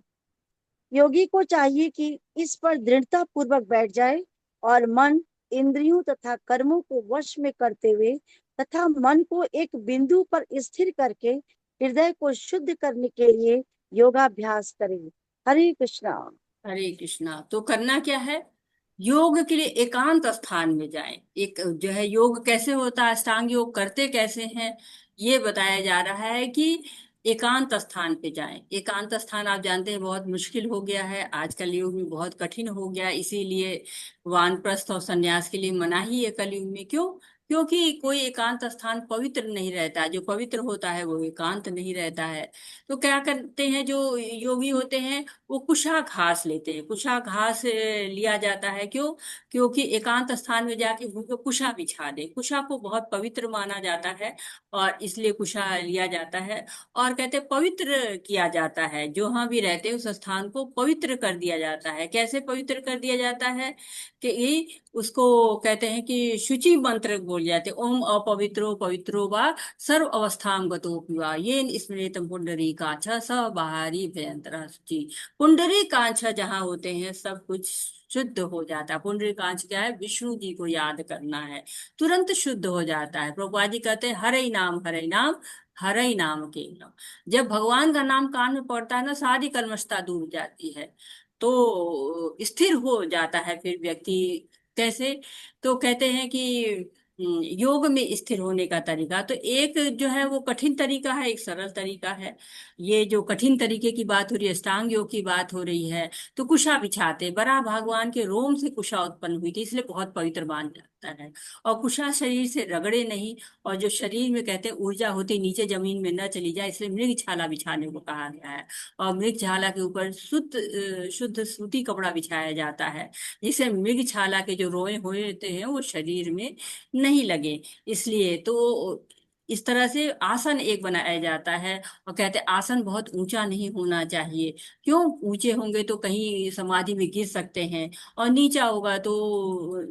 योगी को चाहिए कि इस पर दृढ़ता पूर्वक बैठ जाए और मन, इंद्रियों तथा कर्मों को वश में करते हुए तथा मन को एक बिंदु पर स्थिर करके हृदय को शुद्ध करने के लिए योगाभ्यास करे। हरे कृष्णा। हरे कृष्णा। तो करना क्या है? योग के लिए एकांत स्थान में जाएं। एक जो है योग कैसे होता है, अष्टांग योग करते कैसे हैं, ये बताया जा रहा है कि एकांत स्थान पे जाएं। एकांत स्थान आप जानते हैं बहुत मुश्किल हो गया है, आजकल युग में बहुत कठिन हो गया। इसीलिए वानप्रस्थ और संन्यास के लिए मनाही है कलयुग में। क्यों? क्योंकि कोई एकांत स्थान पवित्र नहीं रहता, जो पवित्र होता है वो एकांत नहीं रहता है। तो क्या करते हैं जो योगी होते हैं, वो कुशा घास लेते हैं। कुशा घास लिया जाता है। क्यों? क्योंकि एकांत स्थान में जाके उनको कुशा बिछा दे। कुशा को बहुत पवित्र माना जाता है और इसलिए कुशा लिया जाता है। और कहते हैं पवित्र किया जाता है, जहाँ भी रहते हैं उस स्थान को पवित्र कर दिया जाता है। कैसे पवित्र कर दिया जाता है कि ये उसको कहते हैं कि शुचि मंत्र बोल जाते हैं। ओम अपवित्रो पवित्रो वा सर्व अवस्थां गतो वा ये स्मृतम पुंडरीकाक्ष स बाहरी भयंतर शुचि। पुंडरी कांछ जहाँ होते हैं सब कुछ शुद्ध हो जाता है। पुंडरी कांछ क्या है? विष्णु जी को याद करना है, तुरंत शुद्ध हो जाता है। प्रभुपाद जी कहते हैं हरे ही नाम, हरे ही नाम, हरे ही नाम केवलम। जब भगवान का नाम कान में पड़ता है ना, सारी कल्मशता दूर हो जाती है, तो स्थिर हो जाता है फिर व्यक्ति। कैसे? तो कहते हैं कि योग में स्थिर होने का तरीका। तो एक जो है वो कठिन तरीका है, एक सरल तरीका है। ये जो कठिन तरीके की बात हो रही है, अष्टांग योग की बात हो रही है, तो कुशा बिछाते, बराह भगवान के रोम से कुशा उत्पन्न हुई थी, इसलिए बहुत पवित्र माना जाता है। और कुशा शरीर से रगड़े नहीं, और जो शरीर में कहते हैं ऊर्जा होती नीचे जमीन में न चली जाए, इसलिए मृग छाला बिछाने को कहा गया है। और मृग छाला के ऊपर शुद्ध सूती कपड़ा बिछाया जाता है, जिससे मृग छाला के जो रोए हुए होते हैं वो शरीर में नहीं लगे। इसलिए तो इस तरह से आसन एक बनाया जाता है। और कहते हैं आसन बहुत ऊंचा नहीं होना चाहिए। क्यों? ऊंचे होंगे तो कहीं समाधि में गिर सकते हैं, और नीचा होगा तो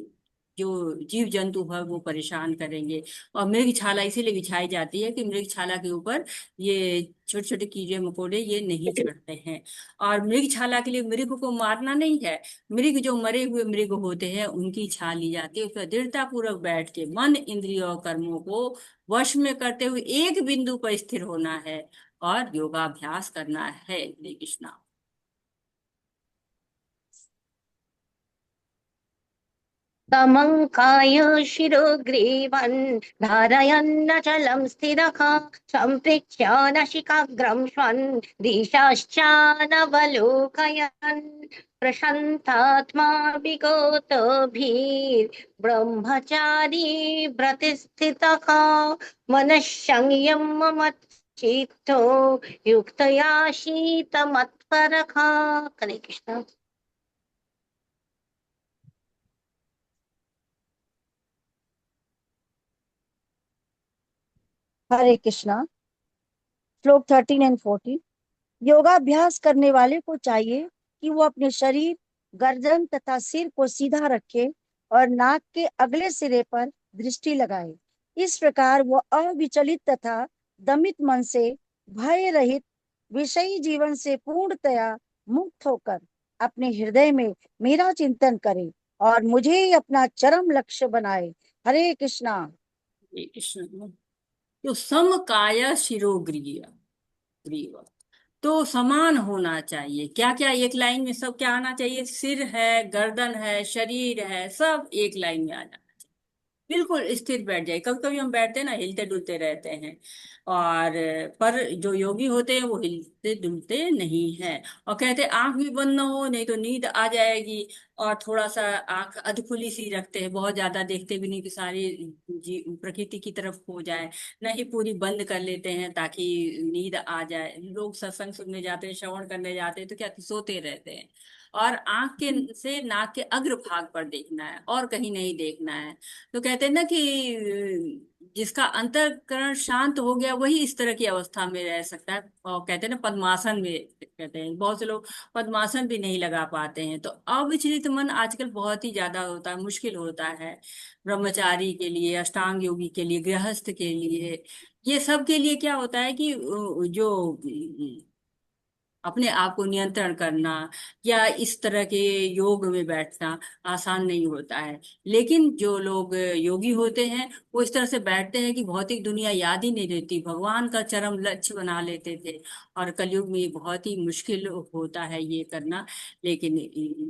जो जीव जंतु है वो परेशान करेंगे। और मृगशाला इसीलिए बिछाई जाती है कि मृगशाला के ऊपर ये छोटे छोटे कीड़े मकोड़े ये नहीं चढ़ते हैं। और मृगशाला के लिए मृग को मारना नहीं है, मृग जो मरे हुए मृग होते हैं उनकी छाल ली जाती है। उस पर दृढ़ता पूर्वक बैठ के मन इंद्रियों और कर्मों को वश में करते हुए एक बिंदु पर स्थिर होना है और योगाभ्यास करना है। हरे कृष्णा। समङ्काय शिरोग्रीवन् धारयन्नचलं स्थिरः सम्प्रेक्ष्य नशिकाग्रं स्वन् दिशाश्चानवलोकयन् प्रशान्तात्मा विगतभिर्ब्रह्मचारी व्रतिस्थितः मनः संयममच्चित्तो युक्तया शीतमत्परः। हरे कृष्ण। हरे कृष्णा। श्लोक 13 एंड 14। योगाभ्यास करने वाले को चाहिए कि वो अपने शरीर, गर्दन तथा सिर को सीधा रखे और नाक के अगले सिरे पर दृष्टि लगाए। इस प्रकार वो अविचलित तथा दमित मन से, भय रहित, विषयी जीवन से पूर्णतया मुक्त होकर अपने हृदय में मेरा चिंतन करे और मुझे ही अपना चरम लक्ष्य बनाए। हरे कृष्णा। हरे कृष्ण। तो समकाय शिरोग्रीव ग्रीव, तो समान होना चाहिए। क्या क्या एक लाइन में सब क्या आना चाहिए? सिर है, गर्दन है, शरीर है, सब एक लाइन में आ जाना, बिल्कुल स्थिर बैठ जाए। कभी कभी हम बैठते हैं ना, हिलते डुलते रहते हैं, और पर जो योगी होते हैं वो हिलते डुलते नहीं हैं। और कहते हैं आंख भी बंद ना हो नहीं तो नींद आ जाएगी। और थोड़ा सा आंख अधखुली सी रखते हैं, बहुत ज्यादा देखते भी नहीं कि सारी प्रकृति की तरफ हो जाए, नहीं पूरी बंद कर लेते हैं ताकि नींद आ जाए। लोग सत्संग सुनने जाते हैं, श्रवण करने जाते हैं तो क्या सोते रहते हैं। और आंख के से नाक के अग्र भाग पर देखना है और कहीं नहीं देखना है। तो कहते हैं ना कि जिसका अंतःकरण शांत हो गया वही इस तरह की अवस्था में रह सकता है। और कहते हैं ना पद्मासन में, कहते हैं बहुत से लोग पद्मासन भी नहीं लगा पाते हैं। तो अविचलित मन आजकल बहुत ही ज्यादा होता है, मुश्किल होता है। ब्रह्मचारी के लिए, अष्टांग योगी के लिए, गृहस्थ के लिए, ये सब के लिए क्या होता है कि जो अपने आप को नियंत्रण करना या इस तरह के योग में बैठना आसान नहीं होता है। लेकिन जो लोग योगी होते हैं वो इस तरह से बैठते हैं कि भौतिक दुनिया याद ही नहीं रहती, भगवान का चरम लक्ष्य बना लेते थे। और कलयुग में ये बहुत ही मुश्किल होता है ये करना, लेकिन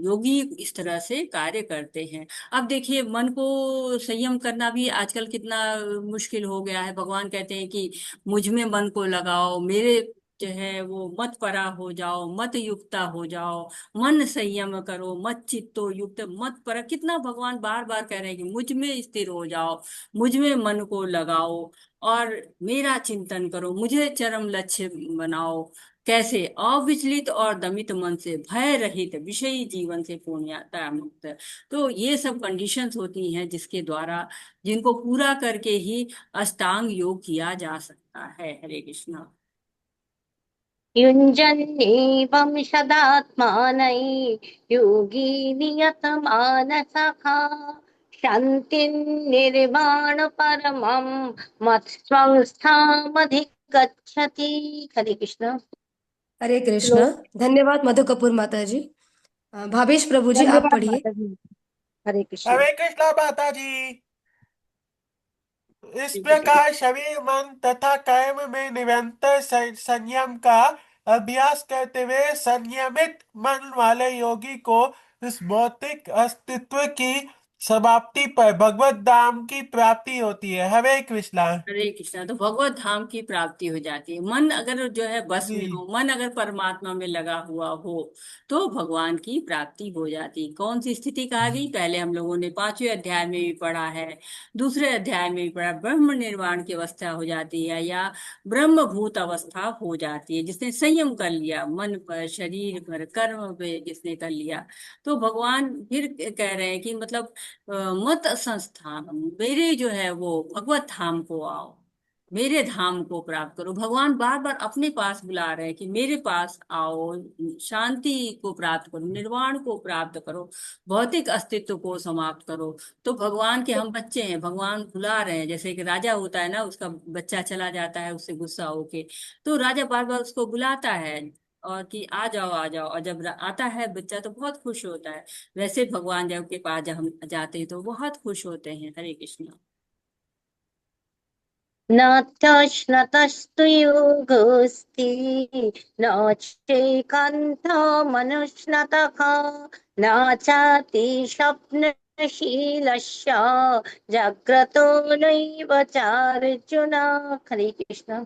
योगी इस तरह से कार्य करते हैं। अब देखिए मन को संयम करना भी आजकल कितना मुश्किल हो गया है। भगवान कहते हैं कि मुझ में मन को लगाओ, मेरे जो है वो मत परा हो जाओ, मत युक्ता हो जाओ, मन संयम करो, मत चित्तो युक्त मत परा। कितना भगवान बार बार कह रहे हैं कि मुझ में स्थिर हो जाओ, मुझ में मन को लगाओ और मेरा चिंतन करो, मुझे चरम लक्ष्य बनाओ। कैसे? अविचलित और दमित मन से, भय रहित, विषयी जीवन से पूर्णतः मुक्त। तो ये सब कंडीशंस होती हैं जिसके द्वारा, जिनको पूरा करके ही अष्टांग योग किया जा सकता है। हरे कृष्णा। युञ्जन्नेवं सदात्मानै योगी नियतमानसः शान्तिं निर्वाणपरमं मत्स्वस्थामधिगच्छति। हरे कृष्ण। हरे कृष्णा। श्लोक। धन्यवाद मधु कपूर माता जी। भावेश प्रभु जी आप धन्यवाद पढ़िए। माता जी। हरे कृष्णा। हरे कृष्णा माता जी। इस प्रकार शरीर, मन तथा कर्म में निरंतर संयम का अभ्यास करते हुए संयमित मन वाले योगी को इस भौतिक अस्तित्व की समाप्ति पर भगवत धाम की प्राप्ति होती है। हरे कृष्णा। हरे कृष्णा। तो भगवत धाम की प्राप्ति हो जाती है। मन अगर जो है बस में जी हो, मन अगर परमात्मा में लगा हुआ हो, तो भगवान की प्राप्ति हो जाती है। कौन सी स्थिति कहा गई? पहले हम लोगों ने 5वें अध्याय में भी पढ़ा है, दूसरे अध्याय में भी पढ़ा, ब्रह्म निर्वाण की अवस्था हो जाती है या ब्रह्मभूत अवस्था हो जाती है। जिसने संयम कर लिया मन पर, शरीर पर, कर्म पे जिसने कर लिया, तो भगवान फिर कह रहे हैं कि मतलब मत संस्थान, मेरे जो है वो भगवत धाम को आओ, मेरे धाम को प्राप्त करो। भगवान बार बार अपने पास बुला रहे हैं कि मेरे पास आओ, शांति को प्राप्त करो, निर्वाण को प्राप्त करो, भौतिक अस्तित्व को समाप्त करो। तो भगवान के हम बच्चे हैं, भगवान बुला रहे हैं। जैसे कि राजा होता है ना, उसका बच्चा चला जाता है उससे गुस्सा होके, तो राजा बार बार उसको बुलाता है और कि आ जाओ आ जाओ, और जब आता है बच्चा तो बहुत खुश होता है। वैसे भगवान जब के पास जब हम जाते हैं तो बहुत खुश होते हैं। हरे कृष्ण। न तस्तु योगोऽस्ति न चैकान्तमनुष्णतः न चाति स्वप्नशीलस्य जाग्रतो नैव चार्जुन। हरे कृष्ण।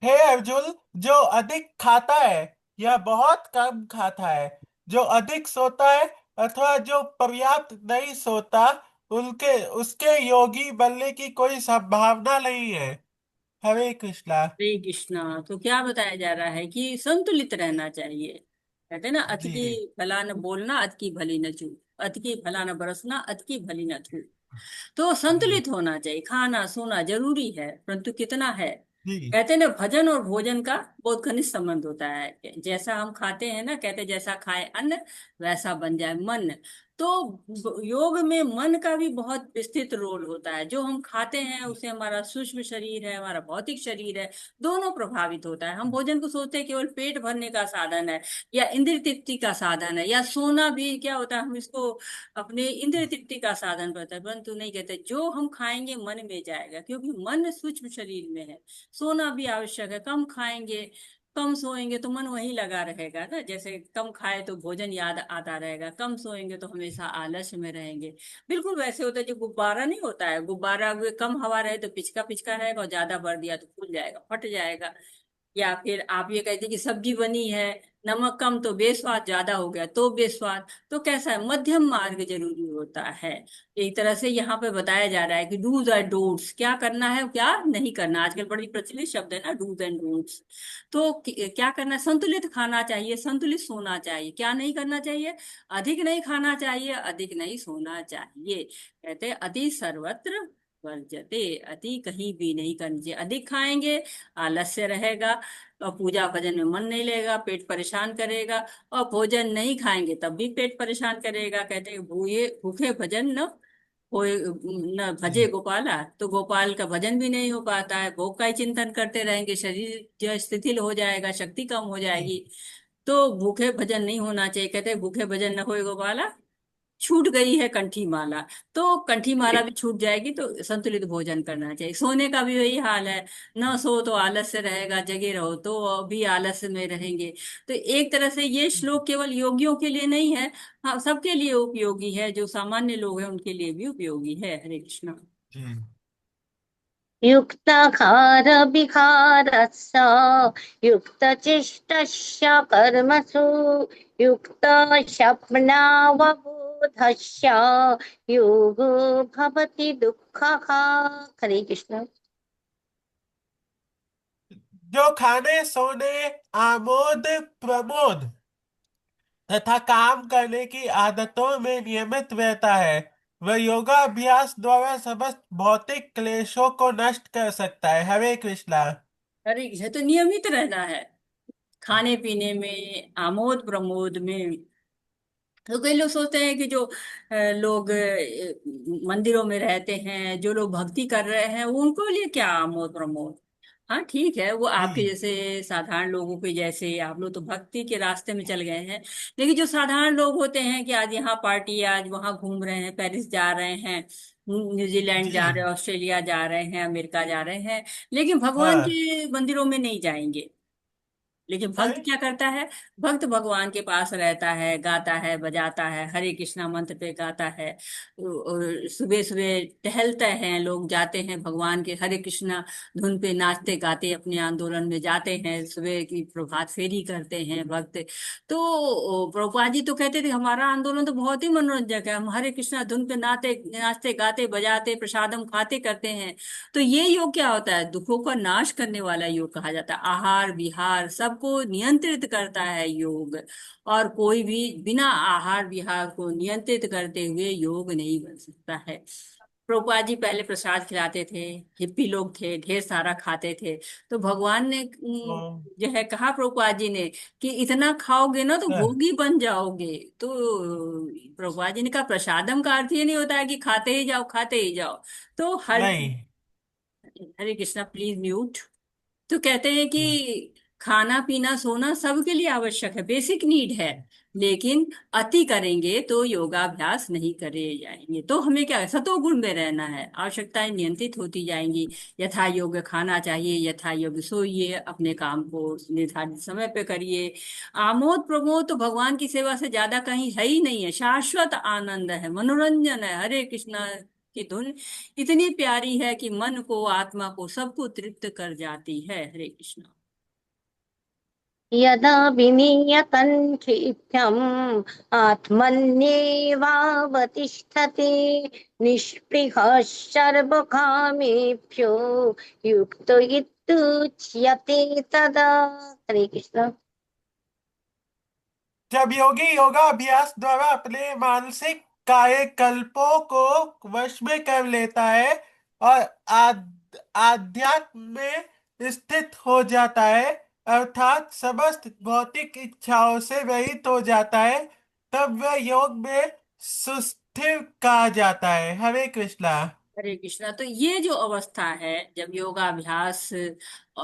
हे अर्जुन, जो अधिक खाता है या बहुत कम खाता है, जो अधिक सोता है अथवा जो पर्याप्त नहीं सोता, उनके उसके योगी बनने की कोई संभावना नहीं है। हरे कृष्णा। हरे कृष्णा। तो क्या बताया जा रहा है कि संतुलित रहना चाहिए। कहते हैं ना, अति जी की भला न बोलना, अति की भली न चूक, अति की भला न बरसना, अति की भली न थूक। तो जी संतुलित होना चाहिए। खाना सोना जरूरी है, परंतु कितना है? जी कहते हैं ना, भजन और भोजन का बहुत घनिष्ठ संबंध होता है। जैसा हम खाते हैं ना, कहते हैं जैसा खाए अन्न वैसा बन जाए मन। तो योग में मन का भी बहुत विस्तृत रोल होता है। जो हम खाते हैं उससे हमारा सूक्ष्म शरीर है, हमारा भौतिक शरीर है, दोनों प्रभावित होता है। हम भोजन को सोचते हैं केवल पेट भरने का साधन है या इंद्रिय तृप्ति का साधन है, या सोना भी क्या होता है, हम इसको अपने इंद्रिय तृप्ति का साधन बनता है। परंतु नहीं, कहते जो हम खाएंगे मन में जाएगा, क्योंकि मन सूक्ष्म शरीर में है। सोना भी आवश्यक है। कम खाएंगे, कम सोएंगे तो मन वहीं लगा रहेगा ना। जैसे कम खाए तो भोजन याद आता रहेगा, कम सोएंगे तो हमेशा आलस्य में रहेंगे। बिल्कुल वैसे होता है जो गुब्बारा नहीं होता है, गुब्बारा अगर कम हवा रहे तो पिचका पिचका रहेगा, और ज्यादा भर दिया तो फूल जाएगा, फट जाएगा। या फिर आप ये कहते हैं कि सब्जी बनी है, नमक कम तो बेस्वाद, ज्यादा हो गया तो बेस्वाद। तो कैसा है, मध्यम मार्ग जरूरी होता है। एक तरह से यहाँ पे बताया जा रहा है कि डूज और डोंट्स, क्या करना है क्या नहीं करना। आजकल बड़ी प्रचलित शब्द है ना, डूज एंड डोंट्स। तो क्या करना है? संतुलित खाना चाहिए, संतुलित सोना चाहिए। क्या नहीं करना चाहिए? अधिक नहीं खाना चाहिए, अधिक नहीं सोना चाहिए। कहते हैं अति सर्वत्र वर्जते, अति कहीं भी नहीं करनी चाहिए। अधिक खाएंगे आलस्य रहेगा, और पूजा भजन में मन नहीं लगेगा, पेट परेशान करेगा। और भोजन नहीं खाएंगे तब भी पेट परेशान करेगा। कहते हैं भूये भूखे भजन न होए, न भजे जी गोपाला। तो गोपाल का भजन भी नहीं हो पाता है, भोग का ही चिंतन करते रहेंगे, शरीर जो शिथिल हो जाएगा, शक्ति कम हो जाएगी। तो भूखे भजन नहीं होना चाहिए। कहते हैं भूखे भजन न होए गोपाला, छूट गई है कंठी माला। तो कंठी माला भी छूट जाएगी। तो संतुलित भोजन करना चाहिए। सोने का भी वही हाल है, न सो तो आलस्य रहेगा, जगे रहो तो भी आलस्य में रहेंगे। तो एक तरह से ये श्लोक केवल योगियों के लिए नहीं है, हाँ सबके लिए उपयोगी है। जो सामान्य लोग हैं उनके लिए भी उपयोगी है। हरे कृष्णा। जी युक्ताहार विहारस्य युक्तचेष्टस्य कर्मसु युक्तस्वप्नावबोधस्य योगो भवति दुःखः। हरे कृष्ण। जो खाने सोने आमोद प्रमोद तथा काम करने की आदतों में नियमित रहता है, वह योगाभ्यास द्वारा समस्त भौतिक क्लेशों को नष्ट कर सकता है। हरे कृष्णा। हरे कृष्ण। तो नियमित रहना है खाने पीने में, आमोद प्रमोद में। तो कई लोग सोचते हैं कि जो लोग मंदिरों में रहते हैं, जो लोग भक्ति कर रहे हैं, वो उनको लिए क्या आमोद प्रमोद। हाँ ठीक है, वो आपके जी जैसे साधारण लोगों के जैसे, आप लोग तो भक्ति के रास्ते में चल गए हैं। लेकिन जो साधारण लोग होते हैं कि आज यहाँ पार्टी, आज वहाँ घूम रहे हैं, पेरिस जा रहे हैं, न्यूजीलैंड जा रहे जी हैं, ऑस्ट्रेलिया जा रहे हैं, अमेरिका जा रहे हैं, लेकिन भगवान हाँ के मंदिरों में नहीं जाएंगे। लेकिन भक्त अरे क्या करता है? भक्त भगवान के पास रहता है, गाता है, बजाता है, हरे कृष्णा मंत्र पे गाता है। और सुबह सुबह टहलते हैं लोग, जाते हैं भगवान के हरे कृष्णा धुन पे नाचते गाते अपने आंदोलन में जाते हैं, सुबह की प्रभात फेरी करते हैं भक्त। तो प्रभुपाद जी तो कहते थे हमारा आंदोलन तो बहुत ही मनोरंजक है, हम हरे कृष्णा धुन पे नाते नाचते गाते बजाते प्रसादम खाते करते हैं। तो ये योग क्या होता है? दुखों का नाश करने वाला योग कहा जाता है। आहार विहार सबको नियंत्रित करता है योग। और कोई भी बिना आहार विहार को नियंत्रित करते हुए योग नहीं बन सकता है। प्रभुपाद जी पहले प्रसाद खिलाते थे, हिप्पी लोग थे, ढेर सारा खाते थे। तो भगवान ने ओ, जो है कहा प्रभुपाद जी ने कि इतना खाओगे ना तो अ, भोगी बन जाओगे। तो प्रभुपाद जी ने कहा प्रसादम का अर्थ ये नहीं होता है कि खाते ही जाओ खाते ही जाओ। तो हर नहीं। हरे कृष्णा प्लीज म्यूट। तो कहते हैं कि खाना पीना सोना सबके लिए आवश्यक है, बेसिक नीड है। लेकिन अति करेंगे तो योगाभ्यास नहीं करे जाएंगे। तो हमें क्या सतोगुण में रहना है, आवश्यकताएं नियंत्रित होती जाएंगी। यथा योग्य खाना चाहिए, यथा योग्य सोइए, अपने काम को निर्धारित समय पे करिए। आमोद प्रमोद तो भगवान की सेवा से ज्यादा कहीं है ही नहीं है। शाश्वत आनंद है, मनोरंजन है। हरे कृष्णा की धुन इतनी प्यारी है कि मन को आत्मा को सबको तृप्त कर जाती है। हरे कृष्ण। यदा विनीयकण्ठिभ्यम् आत्मन्येवावतिष्ठते निःस्पृहः सर्वकामेभ्यो युक्तो इत्युच्यते तदा। हरे कृष्ण। जब योगी योगाभ्यास द्वारा अपने मानसिक कायकल्पों को वश में कर लेता है और आध्यात्म में स्थित हो जाता है, अर्थात समस्त भौतिक इच्छाओं से रहित हो जाता है, तब वह योग में सुस्थिर कहा जाता है। हरे कृष्णा। हरे कृष्णा। तो ये जो अवस्था है जब योगाभ्यास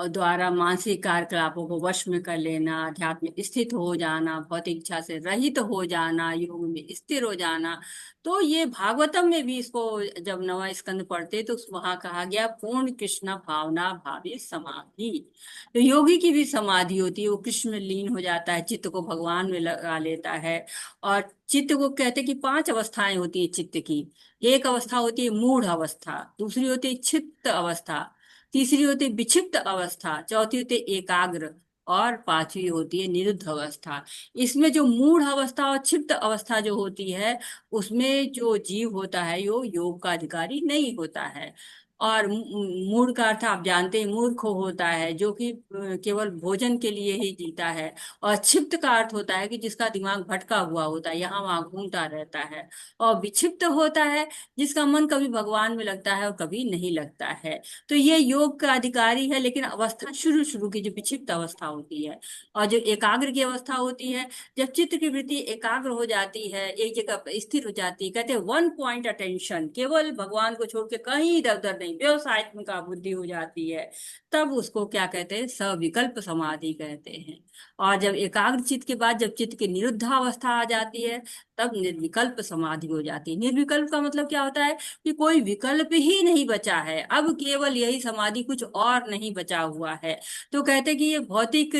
द्वारा मानसिक कार्यकलापों को वश में कर लेना, अध्यात्म में स्थित हो जाना, भौतिक इच्छा से रहित हो जाना, योग में स्थिर हो जाना। तो ये भागवतम में भी इसको जब नवा स्कंद पढ़ते तो वहां कहा गया पूर्ण कृष्ण भावना भावी समाधि। तो योगी की भी समाधि होती है, वो कृष्ण में लीन हो जाता है, चित्त को भगवान में लगा लेता है। और चित्त को कहते हैं कि पांच अवस्थाएं होती है चित्त की। एक अवस्था होती है मूढ़ अवस्था, दूसरी होती है क्षिप्त अवस्था, तीसरी होती है विक्षिप्त अवस्था, चौथी होती है एकाग्र, और पांचवी होती है निरुद्ध अवस्था। इसमें जो मूढ़ अवस्था और क्षिप्त अवस्था जो होती है, उसमें जो जीव होता है वो योग का अधिकारी नहीं होता है। और मूढ़ का अर्थ आप जानते हैं, मूर्ख होता है जो कि केवल भोजन के लिए ही जीता है। और क्षिप्त का अर्थ होता है कि जिसका दिमाग भटका हुआ होता है, यहाँ वहां घूमता रहता है। और विक्षिप्त होता है जिसका मन कभी भगवान में लगता है और कभी नहीं लगता है। तो ये योग का अधिकारी है, लेकिन अवस्था शुरू शुरू की जो विक्षिप्त अवस्था होती है। और जो एकाग्र की अवस्था होती है, जब चित्त की वृत्ति एकाग्र हो जाती है, एक जगह पर स्थिर हो जाती है, कहते हैं वन पॉइंट अटेंशन, केवल भगवान को छोड़ के कहीं इधर उधर नहीं, व्यवसाय में का बुद्धि हो जाती है। तब उसको क्या कहते हैं? सविकल्प समाधि कहते हैं। और जब एकाग्र चित्त के बाद जब चित्त की निरुद्धावस्था आ जाती है, तब निर्विकल्प समाधि हो जाती है। निर्विकल्प का मतलब क्या होता है? कि कोई विकल्प ही नहीं बचा है, अब केवल यही समाधि, कुछ और नहीं बचा हुआ है। तो कहते हैं कि ये भौतिक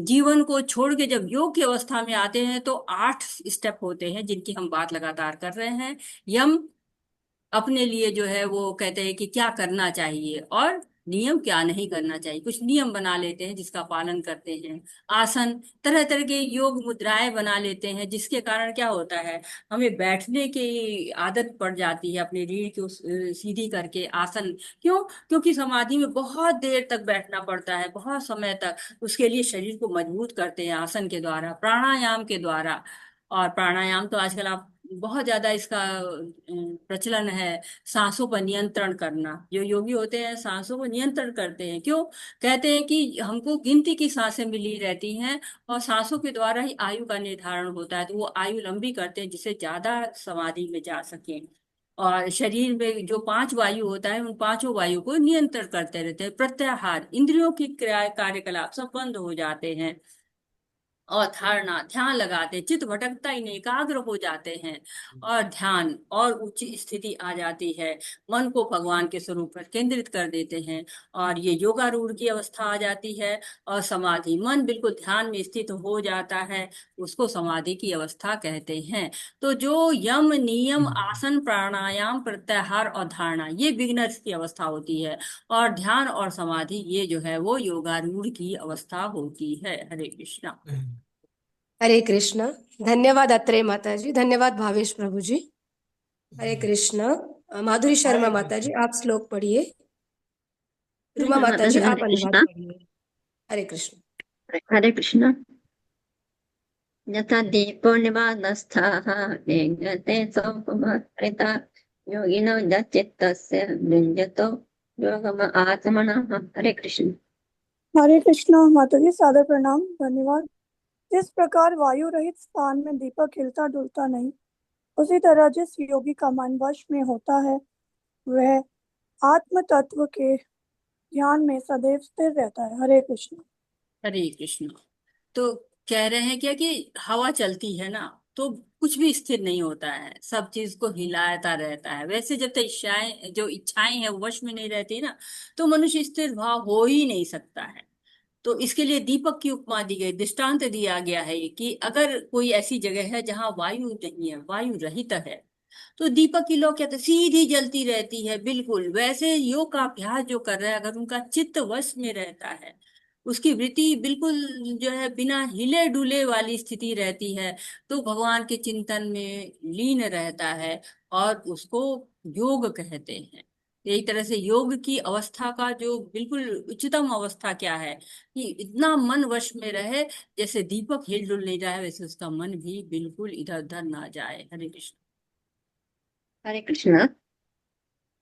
जीवन को छोड़ के जब योग की अवस्था में आते हैं तो 8 स्टेप होते हैं जिनकी हम बात लगातार कर रहे हैं। यम अपने लिए जो है वो कहते हैं कि क्या करना चाहिए और नियम क्या नहीं करना चाहिए, कुछ नियम बना लेते हैं जिसका पालन करते हैं। आसन, तरह तरह के योग मुद्राएं बना लेते हैं, जिसके कारण क्या होता है, हमें बैठने की आदत पड़ जाती है, अपनी रीढ़ को सीधी करके आसन। क्यों? क्योंकि समाधि में बहुत देर तक बैठना पड़ता है, बहुत समय तक। उसके लिए शरीर को मजबूत करते हैं आसन के द्वारा, प्राणायाम के द्वारा। और प्राणायाम तो आजकल आप बहुत ज्यादा इसका प्रचलन है। सांसों पर नियंत्रण करना, जो योगी होते हैं सांसों को नियंत्रण करते हैं। क्यों? कहते हैं कि हमको गिनती की सांसें मिली रहती हैं, और सांसों के द्वारा ही आयु का निर्धारण होता है। तो वो आयु लंबी करते हैं जिससे ज्यादा समाधि में जा सके। और शरीर में जो 5 वायु होता है, उन पांचों वायु को नियंत्रण करते रहते हैं। प्रत्याहार, इंद्रियों की क्रिया कार्यकलाप सब बंद हो जाते हैं। और धारणा, ध्यान लगाते, चित्त भटकता ही नहीं, एकाग्र हो जाते हैं और ध्यान और उच्च स्थिति आ जाती है। मन को भगवान के स्वरूप पर केंद्रित कर देते हैं और ये योगारूढ़ की अवस्था आ जाती है। और समाधि, मन बिल्कुल ध्यान में स्थित हो जाता है, उसको समाधि की अवस्था कहते हैं। तो जो यम, नियम, आसन, प्राणायाम, प्रत्याहार और धारणा, ये बिगिनर्स की अवस्था होती है। और ध्यान और समाधि ये जो है वो योगारूढ़ की अवस्था होती है। हरे कृष्णा। हरे कृष्ण। धन्यवाद अत्रेय माता जी, धन्यवाद भावेश प्रभु जी। हरे कृष्ण। माधुरी शर्मा हरे माता जी, कृष्ण। आप श्लोक पढ़िए। रूमा कृष्ण माता माता जी, जी, आप हरे अनुवाद कृष्ण। पढ़िए। हरे कृष्ण। हरे कृष्ण। यथा दीपो निवातस्थाः नेङ्गते सोपमाश्रिता योगिनो यच्चित्तस्य युञ्जतो योगम आत्मनः। हरे कृष्ण। हरे कृष्णा माता जी, सादर प्रणाम, धन्यवाद। जिस प्रकार वायु रहित स्थान में दीपक हिलता डुलता नहीं, उसी तरह जिस योगी का मन वश में होता है वह आत्म तत्व के ध्यान में सदैव स्थिर रहता है। हरे कृष्ण। हरे कृष्ण। तो कह रहे हैं क्या कि हवा चलती है ना, तो कुछ भी स्थिर नहीं होता है, सब चीज को हिलाता रहता है। वैसे जब तक इच्छाएं, जो इच्छाएं हैं वो वश में नहीं रहती ना, तो मनुष्य स्थिर भाव हो ही नहीं सकता है। तो इसके लिए दीपक की उपमा दी गई, दृष्टांत दिया गया है कि अगर कोई ऐसी जगह है जहाँ वायु नहीं है, वायु रहित है, तो दीपक की लौ क्या तो सीधी जलती रहती है। बिल्कुल वैसे योग का अभ्यास जो कर रहा है, अगर उनका चित्त वश में रहता है, उसकी वृत्ति बिल्कुल जो है बिना हिले डुले वाली स्थिति रहती है, तो भगवान के चिंतन में लीन रहता है और उसको योग कहते हैं। यही तरह से योग की अवस्था का जो बिल्कुल उच्चतम अवस्था क्या है कि इतना मन वश में रहे, जैसे दीपक हिल डुल नहीं रहा है वैसे उसका मन भी बिल्कुल इधर उधर ना जाए। हरे कृष्ण। हरे कृष्ण।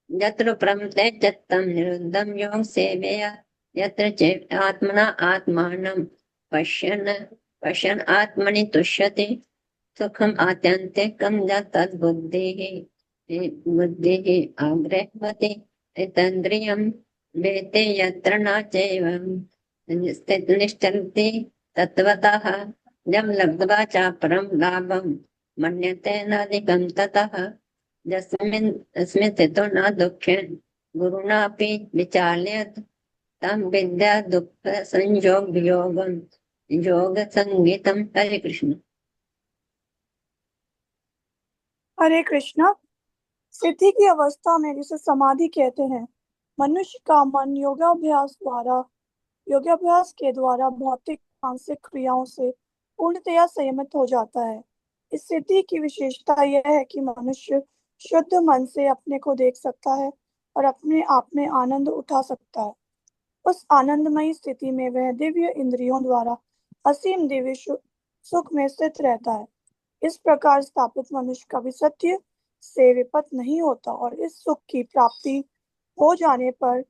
यत्र प्रमते चित्तं निरुद्धं योग सेवया यत्र च आत्मना आत्मानं पश्यन् पश्यन् आत्मनि तुष्यति सुखम आत्यन्तिकं तद्बुद्धिः बुद्धिः आग्रहवति तन्द्रियं वेत्ते यत्र न चैवं निश्चलति तत्त्वतः यं लब्ध्वा चापरं लाभं मन्यते नाधिकं ततः यस्मिन् अस्मिन् स्थितो न दुःखेन गुरुणापि विचाल्यत तं विद्या दुःख संयोग वियोगं योग संगीतम। हरे कृष्ण। हरे कृष्णा। सिद्धि की अवस्था में, जिसे समाधि कहते हैं, मनुष्य का मन योगाभ्यास के द्वारा भौतिक मानसिक क्रियाओं से पूर्णतया संयमित हो जाता है। इस स्थिति की विशेषता यह है कि मनुष्य शुद्ध मन से अपने को देख सकता है और अपने आप में आनंद उठा सकता है। उस आनंदमयी स्थिति में वह दिव्य इंद्रियों द्वारा असीम दिव्य सुख में स्थित रहता है। इस प्रकार स्थापित मनुष्य कभी सत्य से विपत नहीं होता और इस सुख की प्राप्ति हो जाने पर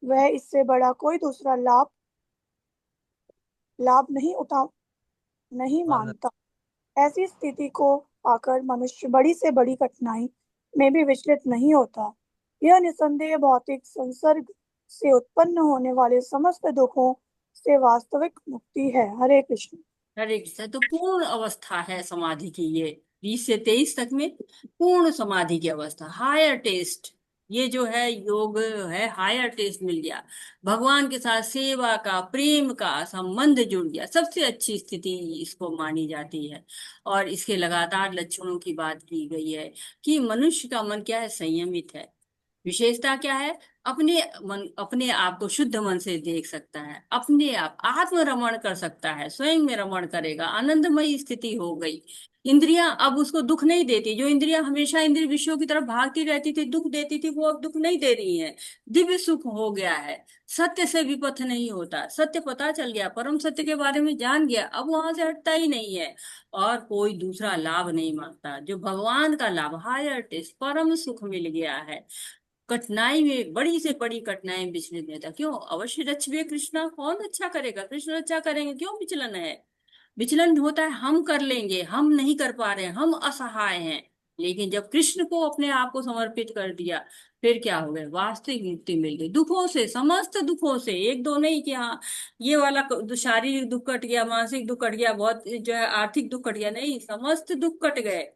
वह इससे बड़ा कोई दूसरा लाभ लाभ नहीं मानता। ऐसी स्थिति को पाकर मनुष्य बड़ी से बड़ी कठिनाई में भी विचलित नहीं होता। यह निसंदेह भौतिक संसर्ग से उत्पन्न होने वाले समस्त दुखों से वास्तविक मुक्ति है। हरे कृष्ण। हरे कृष्ण। तो पूर्ण अवस्था है समाधि की ये, 20 से 23 तक में पूर्ण समाधि की अवस्था, हायर टेस्ट। ये जो है योग है, हायर टेस्ट मिल गया, भगवान के साथ सेवा का, प्रेम का संबंध जुड़ गया, सबसे अच्छी स्थिति इसको मानी जाती है। और इसके लगातार लक्षणों की बात की गई है कि मनुष्य का मन क्या है, संयमित है। विशेषता क्या है, अपने आप को शुद्ध मन से देख सकता है, अपने आप आत्म रमण कर सकता है, स्वयं में रमण करेगा, आनंदमयी स्थिति हो गई। इंद्रियां अब उसको दुख नहीं देती, जो इंद्रियां हमेशा इंद्रिय विषयों की तरफ भागती रहती थी, दुख देती थी, वो अब दुख नहीं दे रही है। दिव्य सुख हो गया है, सत्य से विपथ नहीं होता, सत्य पता चल गया, परम सत्य के बारे में जान गया, अब वहां से हटता ही नहीं है और कोई दूसरा लाभ नहीं मांगता। जो भगवान का लाभ, हायर टेस्ट, परम सुख मिल गया है। कठिनाई में, बड़ी से बड़ी कठिनाई में विचलित नहीं था। क्यों? अवश्य रक्षवे कृष्णा, कौन अच्छा करेगा? कृष्ण अच्छा करेंगे, क्यों विचलन है? विचलन होता है हम कर लेंगे, हम नहीं कर पा रहे हैं, हम असहाय हैं। लेकिन जब कृष्ण को अपने आप को समर्पित कर दिया, फिर क्या हो गया, वास्तविक मुक्ति मिल गई दुखों से, समस्त दुखों से, एक दो नहीं कि हाँ ये वाला शारीरिक दुख कट गया, मानसिक दुख कट गया, बहुत जो है आर्थिक दुख कट गया, नहीं, समस्त दुख कट गए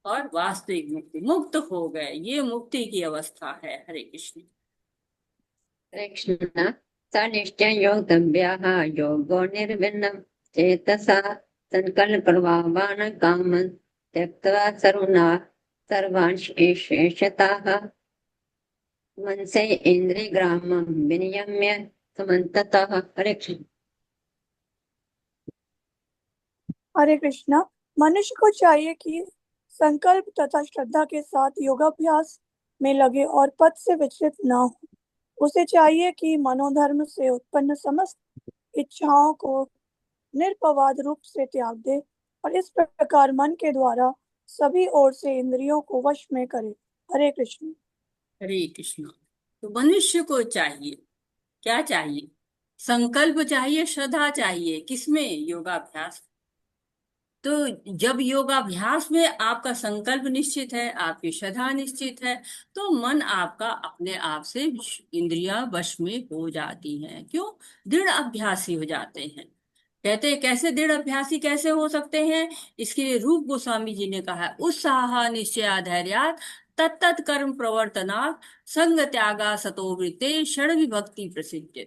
और वास्तविक मुक्ति, मुक्त हो गए। ये मुक्ति की अवस्था है। हरे कृष्ण। हरे कृष्ण। स निश्चय योगव्याः योगो निर्विण्णं चेतसा संकल्प प्रभावान काम त्यक्त्वा सर्वान् शेषतः मनसे इंद्रियग्रामं विनियम्य समन्ततः। हरे कृष्ण। हरे कृष्णा। मनुष्य को चाहिए कि संकल्प तथा श्रद्धा के साथ योगाभ्यास में लगे और पथ से विचलित न हो। उसे चाहिए कि मनोधर्म से उत्पन्न समस्त इच्छाओं को निरपवाद रूप से त्याग दे और इस प्रकार मन के द्वारा सभी ओर से इंद्रियों को वश में करे। हरे कृष्ण। हरे कृष्ण। तो मनुष्य को चाहिए, क्या चाहिए? संकल्प चाहिए, श्रद्धा चाहिए, किसमें? योगाभ्यास। तो जब योगाभ्यास में आपका संकल्प निश्चित है, आपकी श्रद्धा निश्चित है, तो मन आपका अपने आप से इंद्रियां वश में हो जाती हैं। क्यों? दृढ़ अभ्यासी हो जाते हैं। कहते हैं कैसे दृढ़ अभ्यासी कैसे हो सकते हैं? इसके लिए रूप गोस्वामी जी ने कहा है, उत्साह निश्चया धैर्यात् तत्तत् कर्म प्रवर्तनात् संग त्यागा सतो वृत्ते षड विभक्ति प्रसिद्ध।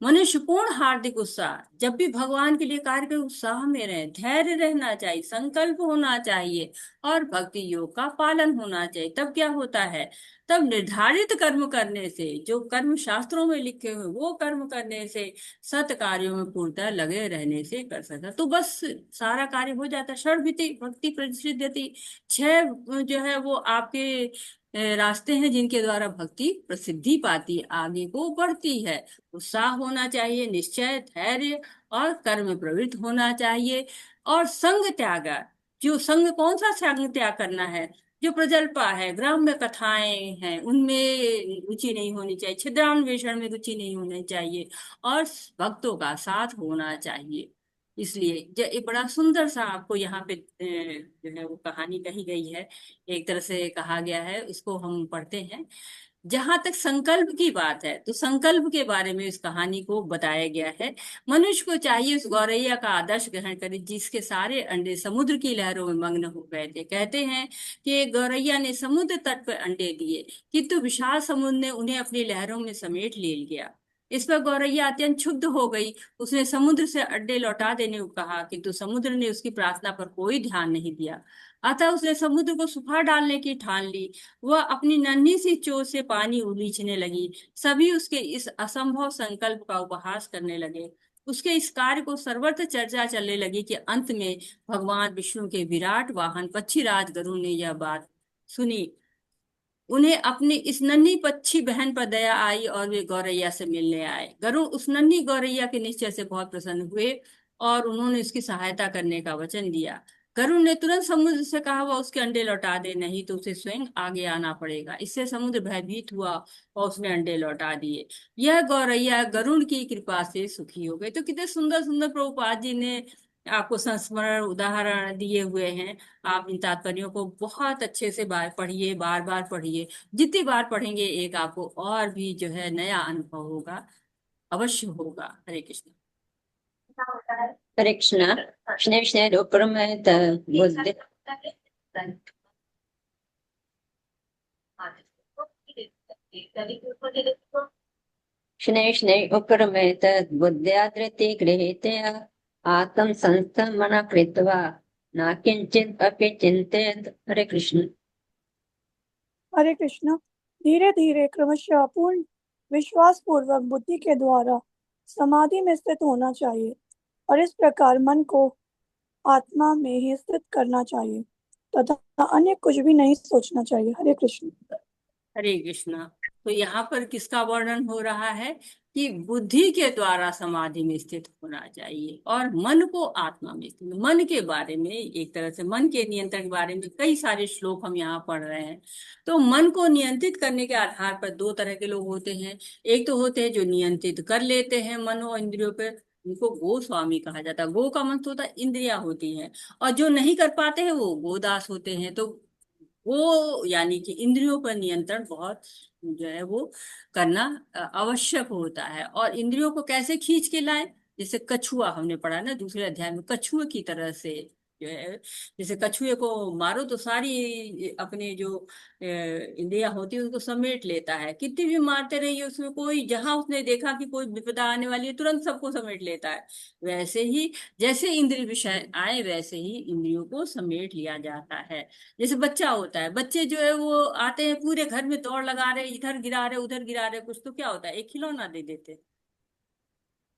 मनुष्य पूर्ण हार्दिक उत्साह, जब भी भगवान के लिए कार्य के उत्साह में रहे, धैर्य रहना चाहिए, संकल्प होना चाहिए और भक्ति योग का पालन होना चाहिए। तब क्या होता है? तब निर्धारित कर्म करने से, जो कर्म शास्त्रों में लिखे हुए वो कर्म करने से, सत कार्यों में पूर्णतः लगे रहने से कर सकता, तो बस सारा कार्य हो जाता है। षड्विधि भक्ति प्रसिद्धि, छह जो है वो आपके रास्ते हैं जिनके द्वारा भक्ति प्रसिद्धि पाती, आगे को बढ़ती है। उत्साह होना चाहिए, निश्चय, धैर्य और कर्म में प्रवृत्त होना चाहिए। और संग त्यागा, जो संग, कौन सा संग त्याग करना है? जो प्रजल्पा है, ग्राम्य कथाएं हैं, उनमें रुचि नहीं होनी चाहिए, छिद्रान्वेषण में रुचि नहीं होनी चाहिए और भक्तों का साथ होना चाहिए। इसलिए एक बड़ा सुंदर सा आपको यहाँ पे जो है वो कहानी कही गई है, एक तरह से कहा गया है, उसको हम पढ़ते हैं। जहां तक संकल्प की बात है, तो संकल्प के बारे में इस कहानी को बताया गया है। मनुष्य को चाहिए उस गौरैया का आदर्श ग्रहण करे जिसके सारे अंडे समुद्र की लहरों में मग्न हो गए थे। कहते हैं कि एक गौरैया ने समुद्र तट पर अंडे दिए, किंतु विशाल समुद्र ने उन्हें अपनी लहरों में समेट ले लिया। इस पर गौरैया अत्यंत क्षुब्ध हो गई। उसने समुद्र से अंडे लौटा देने को कहा, किंतु समुद्र ने उसकी प्रार्थना पर कोई ध्यान नहीं दिया। अतः उसने समुद्र को सुखा डालने की ठान ली। वह अपनी नन्ही सी चोंच से पानी उलीचने लगी। सभी उसके इस असंभव संकल्प का उपहास करने लगे। उसके इस कार्य को सर्वत्र चर्चा चलने लगी कि अंत में भगवान विष्णु के विराट वाहन पक्षीराज गरुड़ ने यह बात सुनी। उन्हें अपनी इस नन्ही पक्षी बहन पर दया आई और वे गौरैया से मिलने आए। गरुड़ उस नन्ही गौरैया के निश्चय से बहुत प्रसन्न हुए और उन्होंने उसकी सहायता करने का वचन दिया। गरुड़ ने तुरंत समुद्र से कहा वह उसके अंडे लौटा दे, नहीं तो उसे स्वयं आगे आना पड़ेगा। इससे समुद्र भयभीत हुआ और उसने अंडे लौटा दिए। यह गौरैया गरुड़ की कृपा से सुखी हो गई। तो कितने सुंदर सुंदर प्रभुपाद जी ने आपको संस्मरण उदाहरण दिए हुए हैं। आप इन तात्पर्यों को बहुत अच्छे से पढ़िए, बार बार पढ़िए। जितनी बार पढ़ेंगे एक आपको और भी जो है नया अनुभव होगा, अवश्य होगा। हरे कृष्ण। हरे कृष्ण। स्नेह स्नेह रूपरमैत बुद्धि स्नेह स्नेह उपरमैत बुद्ध्या धृति गृहीते आत्म संस्थमन कृत्वा न किंचित अपि चिंतेत। हरे कृष्ण। हरे कृष्ण। धीरे धीरे क्रमशः पूर्ण विश्वास पूर्वक बुद्धि के द्वारा समाधि में स्थित होना चाहिए और इस प्रकार मन को आत्मा में ही स्थित करना चाहिए तथा अन्य कुछ भी नहीं सोचना चाहिए। हरे कृष्ण। हरे कृष्णा। तो यहाँ पर किसका वर्णन हो रहा है? कि बुद्धि के द्वारा समाधि में स्थित होना चाहिए और मन को आत्मा में स्थित। मन के बारे में, एक तरह से मन के नियंत्रण के बारे में कई सारे श्लोक हम यहाँ पढ़ रहे हैं। तो मन को नियंत्रित करने के आधार पर दो तरह के लोग होते हैं। एक तो होते हैं जो नियंत्रित कर लेते हैं मन और इंद्रियों पर, उनको गो स्वामी कहा जाता है। गो का मन होता है इंद्रियां होती हैं, और जो नहीं कर पाते हैं वो गोदास होते हैं। तो वो यानी कि इंद्रियों पर नियंत्रण बहुत जो है वो करना आवश्यक होता है। और इंद्रियों को कैसे खींच के लाए, जैसे कछुआ हमने पढ़ा ना दूसरे अध्याय में, कछुए की तरह से जो है, जैसे कछुए को मारो तो सारी अपने जो इंद्रियां होती है उनको समेट लेता है, कितनी भी मारते रहिए उसमें कोई, जहां उसने देखा कि कोई विपदा आने वाली है तुरंत सबको समेट लेता है। वैसे ही जैसे इंद्रिय विषय आए वैसे ही इंद्रियों को समेट लिया जाता है। जैसे बच्चा होता है, बच्चे जो है वो आते हैं पूरे घर में दौड़ लगा रहे, इधर गिरा रहे उधर गिरा रहे, कुछ तो क्या होता है एक खिलौना दे देते,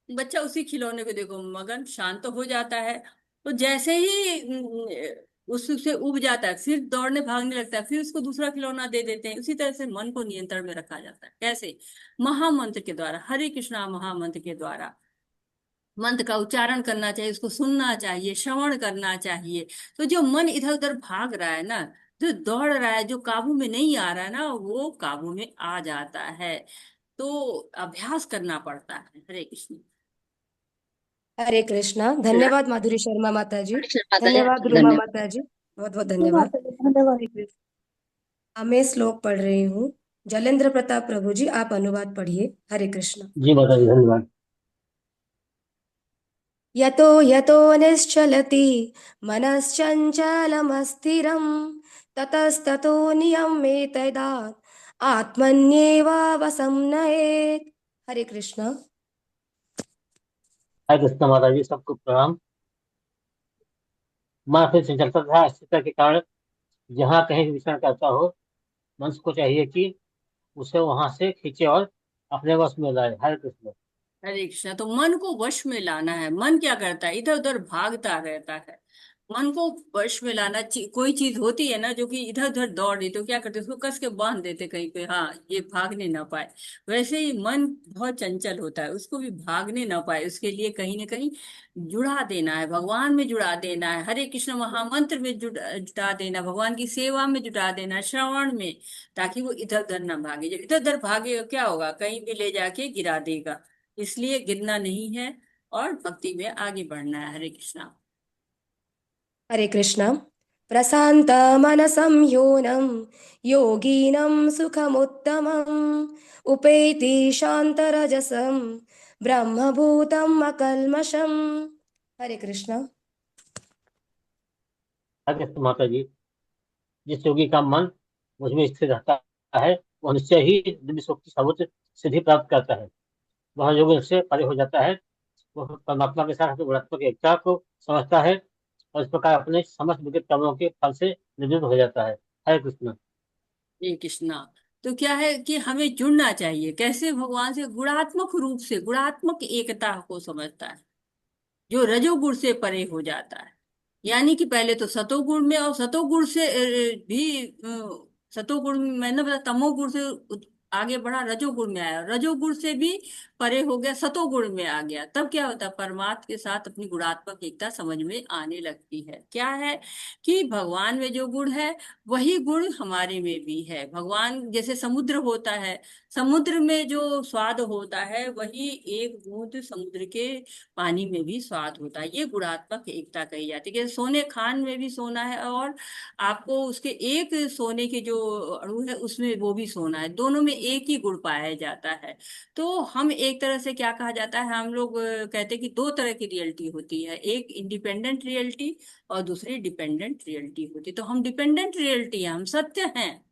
बच्चा उसी खिलौने को देखो मगन शांत हो जाता है। तो जैसे ही उससे उब जाता है फिर दौड़ने भागने लगता है, फिर उसको दूसरा खिलौना दे देते हैं। उसी तरह से मन को नियंत्रण में रखा जाता है। कैसे? महामंत्र के द्वारा, हरे कृष्णा महामंत्र के द्वारा मंत्र का उच्चारण करना चाहिए, उसको सुनना चाहिए, श्रवण करना चाहिए। तो जो मन इधर उधर भाग रहा है ना, जो दौड़ रहा है, जो काबू में नहीं आ रहा है ना, वो काबू में आ जाता है। तो अभ्यास करना पड़ता है। हरे कृष्ण। हरे कृष्णा। धन्यवाद माधुरी शर्मा माता जी। कृष्ण माता जी धन्यवाद रूमा धन्यवाद। माता जी, बहुत बहुत जी धन्यवाद। माता जी, धन्यवाद। हरे कृष्ण। अब मैं श्लोक पढ़ रही हूँ। जलेंद्र प्रताप प्रभु जी आप अनुवाद पढ़िए। हरे कृष्ण। जी माता जी धन्यवाद। यतो यतो निश्चलति मनश्चञ्चलमस्थिरं ततस्ततो नियम्येतदात् आत्मन्येवावसंनयेत्। हरे कृष्ण। हरे कृष्ण माता जी, सबको प्रणाम। मन फिर चंचलता तथा अस्थिरता के कारण जहाँ कहीं भी विचरण करता हो, मनुष्य को चाहिए कि उसे वहां से खींचे और अपने वश में लाए। हरे कृष्ण। हरे कृष्णा। तो मन को वश में लाना है। मन क्या करता है, इधर उधर भागता रहता है। मन को वश में लाना, कोई चीज होती है ना जो कि इधर उधर दौड़ रही, तो क्या करते उसको कस के बांध देते कहीं पे, हाँ ये भागने ना पाए। वैसे ही मन बहुत चंचल होता है, उसको भी भागने ना पाए उसके लिए कहीं ना कहीं जुड़ा देना है, भगवान में जुड़ा देना है, हरे कृष्ण महामंत्र में जुटा देना, भगवान की सेवा में जुटा देना, श्रवण में, ताकि वो इधर उधर ना भागे। जब इधर उधर भागेगा क्या होगा, कहीं भी ले जाके गिरा देगा। इसलिए गिरना नहीं है और भक्ति में आगे बढ़ना है। हरे कृष्णा। हरे कृष्ण। प्रशांत मनसं योनं योगिनं सुखमुत्तमम् उपैति शान्तरजसं ब्रह्मभूतम् अकल्मषम्। हरे कृष्ण। हरे कृष्ण माता जी, जिस योगी का मन मुझ में स्थिर रहता है वह निश्चय ही दिव्य सुख की सर्वोच्च सिद्धि प्राप्त करता है। वह योग से परे हो जाता है। वह परमात्मा के साथ अपनी गुणात्मक एकता को समझता है और इस प्रकार अपने समस्त विगत कर्मों के फल से निवृत्त हो जाता है। हरे कृष्ण। हरे कृष्णा। तो क्या है कि हमें जुड़ना चाहिए कैसे भगवान से, गुणात्मक रूप से, गुणात्मक एकता को समझता है, जो रजोगुण से परे हो जाता है। यानी कि पहले तो सतोगुण में, और सतोगुण से भी सतोगुण में मैंने बताया, तमोगुण से आगे बढ़ा, रजोगुण में आया, रजोगुण से भी परे हो गया, सतोगुण में आ गया। तब क्या होता है, परमात्मा के साथ अपनी गुणात्मक एकता समझ में आने लगती है। क्या है कि भगवान में जो गुण है वही गुण हमारे में भी है। भगवान जैसे समुद्र होता है, समुद्र में जो स्वाद होता है वही एक बूंद समुद्र के पानी में भी स्वाद होता है। ये गुणात्मक एकता कही जाती है। जैसे सोने खान में भी सोना है, और आपको उसके एक सोने के जो अणु है उसमें वो भी सोना है, दोनों में एक ही गुण पाया जाता है। तो हम एक तरह से क्या कहा जाता है, हम लोग कहते हैं कि दो तरह की रियलिटी होती है, एक इंडिपेंडेंट रियलिटी और दूसरी डिपेंडेंट रियलिटी होती है। तो हम डिपेंडेंट रियलिटी है, हम सत्य हैं,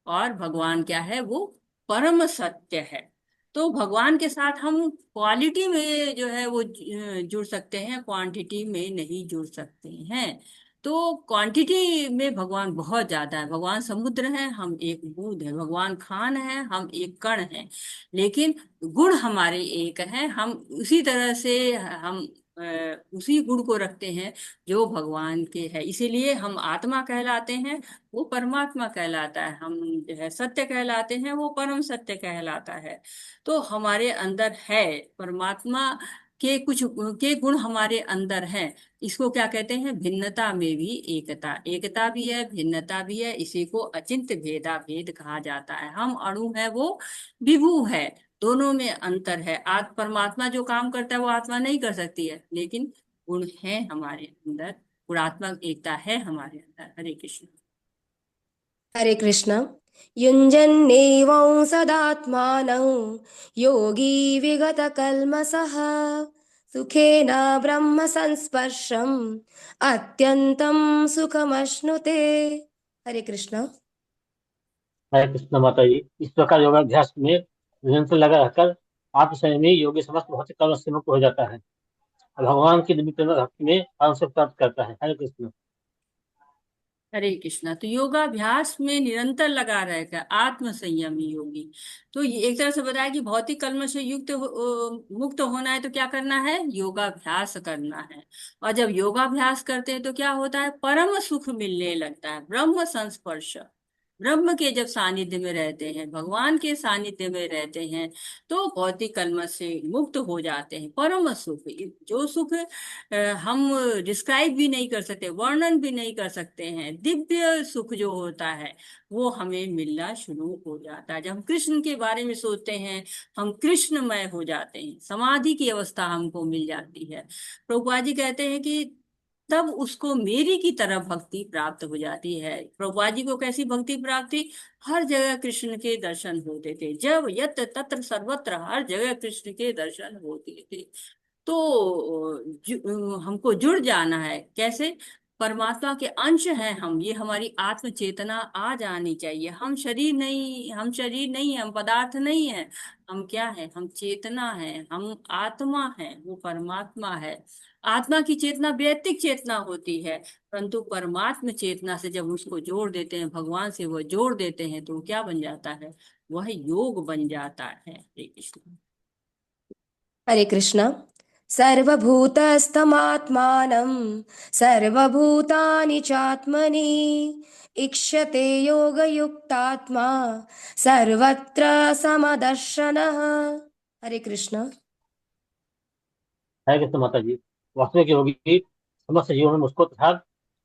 और भगवान क्या है, वो परम सत्य है। तो भगवान के साथ हम क्वालिटी में जो है वो जुड़ सकते हैं, क्वांटिटी में नहीं जुड़ सकते हैं। तो क्वांटिटी में भगवान बहुत ज्यादा है, भगवान समुद्र है, हम एक बूंद है, भगवान खान है, हम एक कण है। लेकिन गुण हमारे एक हैं, हम उसी तरह से हम उसी गुण को रखते हैं जो भगवान के है। इसीलिए हम आत्मा कहलाते हैं, वो परमात्मा कहलाता है। हम जो है सत्य कहलाते हैं, वो परम सत्य कहलाता है। तो हमारे अंदर है परमात्मा के कुछ के गुण हमारे अंदर हैं। इसको क्या कहते हैं, भिन्नता में भी एकता, एकता भी है भिन्नता भी है, इसी को अचिंत्य भेदा भेद कहा जाता है। हम अणु है, वो विभु है, दोनों में अंतर है। आज परमात्मा जो काम करता है वो आत्मा नहीं कर सकती है, लेकिन गुण है हमारे अंदर, गुणात्मक एकता है हमारे अंदर। हरे कृष्ण। हरे कृष्ण। युञ्जन्नेवं सदात्मानं योगी विगतकल्मषः सुखेन ब्रह्म संस्पर्शम् अत्यन्तं सुखमश्नुते। हरे कृष्ण। हरे कृष्ण माता जी। इस प्रकार योगाभ्यास में निरंतर लगा रहकर आत्मसंयमी योगी समस्त भौतिक कर्म से मुक्त हो जाता है और भगवान की दिव्य प्रेम भक्ति में आनंद से प्राप्त करता है। हरे कृष्ण। हरे कृष्णा। तो योगाभ्यास में निरंतर लगा रहेगा आत्म संयमी योगी। तो ये एक तरह से बताया कि भौतिक कर्म से मुक्त होना है तो क्या करना है, योगाभ्यास करना है। और जब योगाभ्यास करते हैं तो क्या होता है, परम सुख मिलने लगता है, ब्रह्म संस्पर्श। ब्रह्म के जब सानिध्य में रहते हैं, भगवान के सानिध्य में रहते हैं, तो भौतिक कर्म से मुक्त हो जाते हैं। परम सुख, जो सुख हम डिस्क्राइब भी नहीं कर सकते, वर्णन भी नहीं कर सकते हैं, दिव्य सुख जो होता है वो हमें मिलना शुरू हो जाता है। जब हम कृष्ण के बारे में सोचते हैं, हम कृष्णमय हो जाते हैं, समाधि की अवस्था हमको मिल जाती है। प्रभुपाद जी कहते हैं कि तब उसको मेरी की तरफ भक्ति प्राप्त हो जाती है। प्रभुपाद जी को कैसी भक्ति प्राप्त थी, हर जगह कृष्ण के दर्शन होते थे, जब यत तत्र सर्वत्र, हर जगह कृष्ण के दर्शन होते थे। तो हमको जुड़ जाना है, कैसे, परमात्मा के अंश हैं हम, ये हमारी आत्म चेतना आ जानी चाहिए। हम शरीर नहीं, हम शरीर नहीं है, हम पदार्थ नहीं है, हम क्या है, हम चेतना है, हम आत्मा है, वो परमात्मा है। आत्मा की चेतना वैयक्तिक चेतना होती है, परंतु परमात्म चेतना से जब उसको जोड़ देते हैं, भगवान से वो जोड़ देते हैं, तो वो क्या बन जाता है, वह योग बन जाता है। हरे कृष्ण। हरे कृष्ण। सर्वभूतस्थमात्मानं सर्वभूतानि चात्मनि इक्षते योगयुक्तात्मा सर्वत्र समदर्शनः। हरे कृष्ण। हरे कृष्ण माता जी। वास्तविक योगी समस्त जीवों में मुझको तथा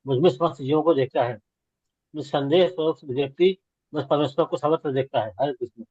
मुझमें समस्त जीवों को देखता है। निस्संदेह स्वरूप व्यक्ति बस परमेश्वर को सर्वत्र देखता है। हरे कृष्ण।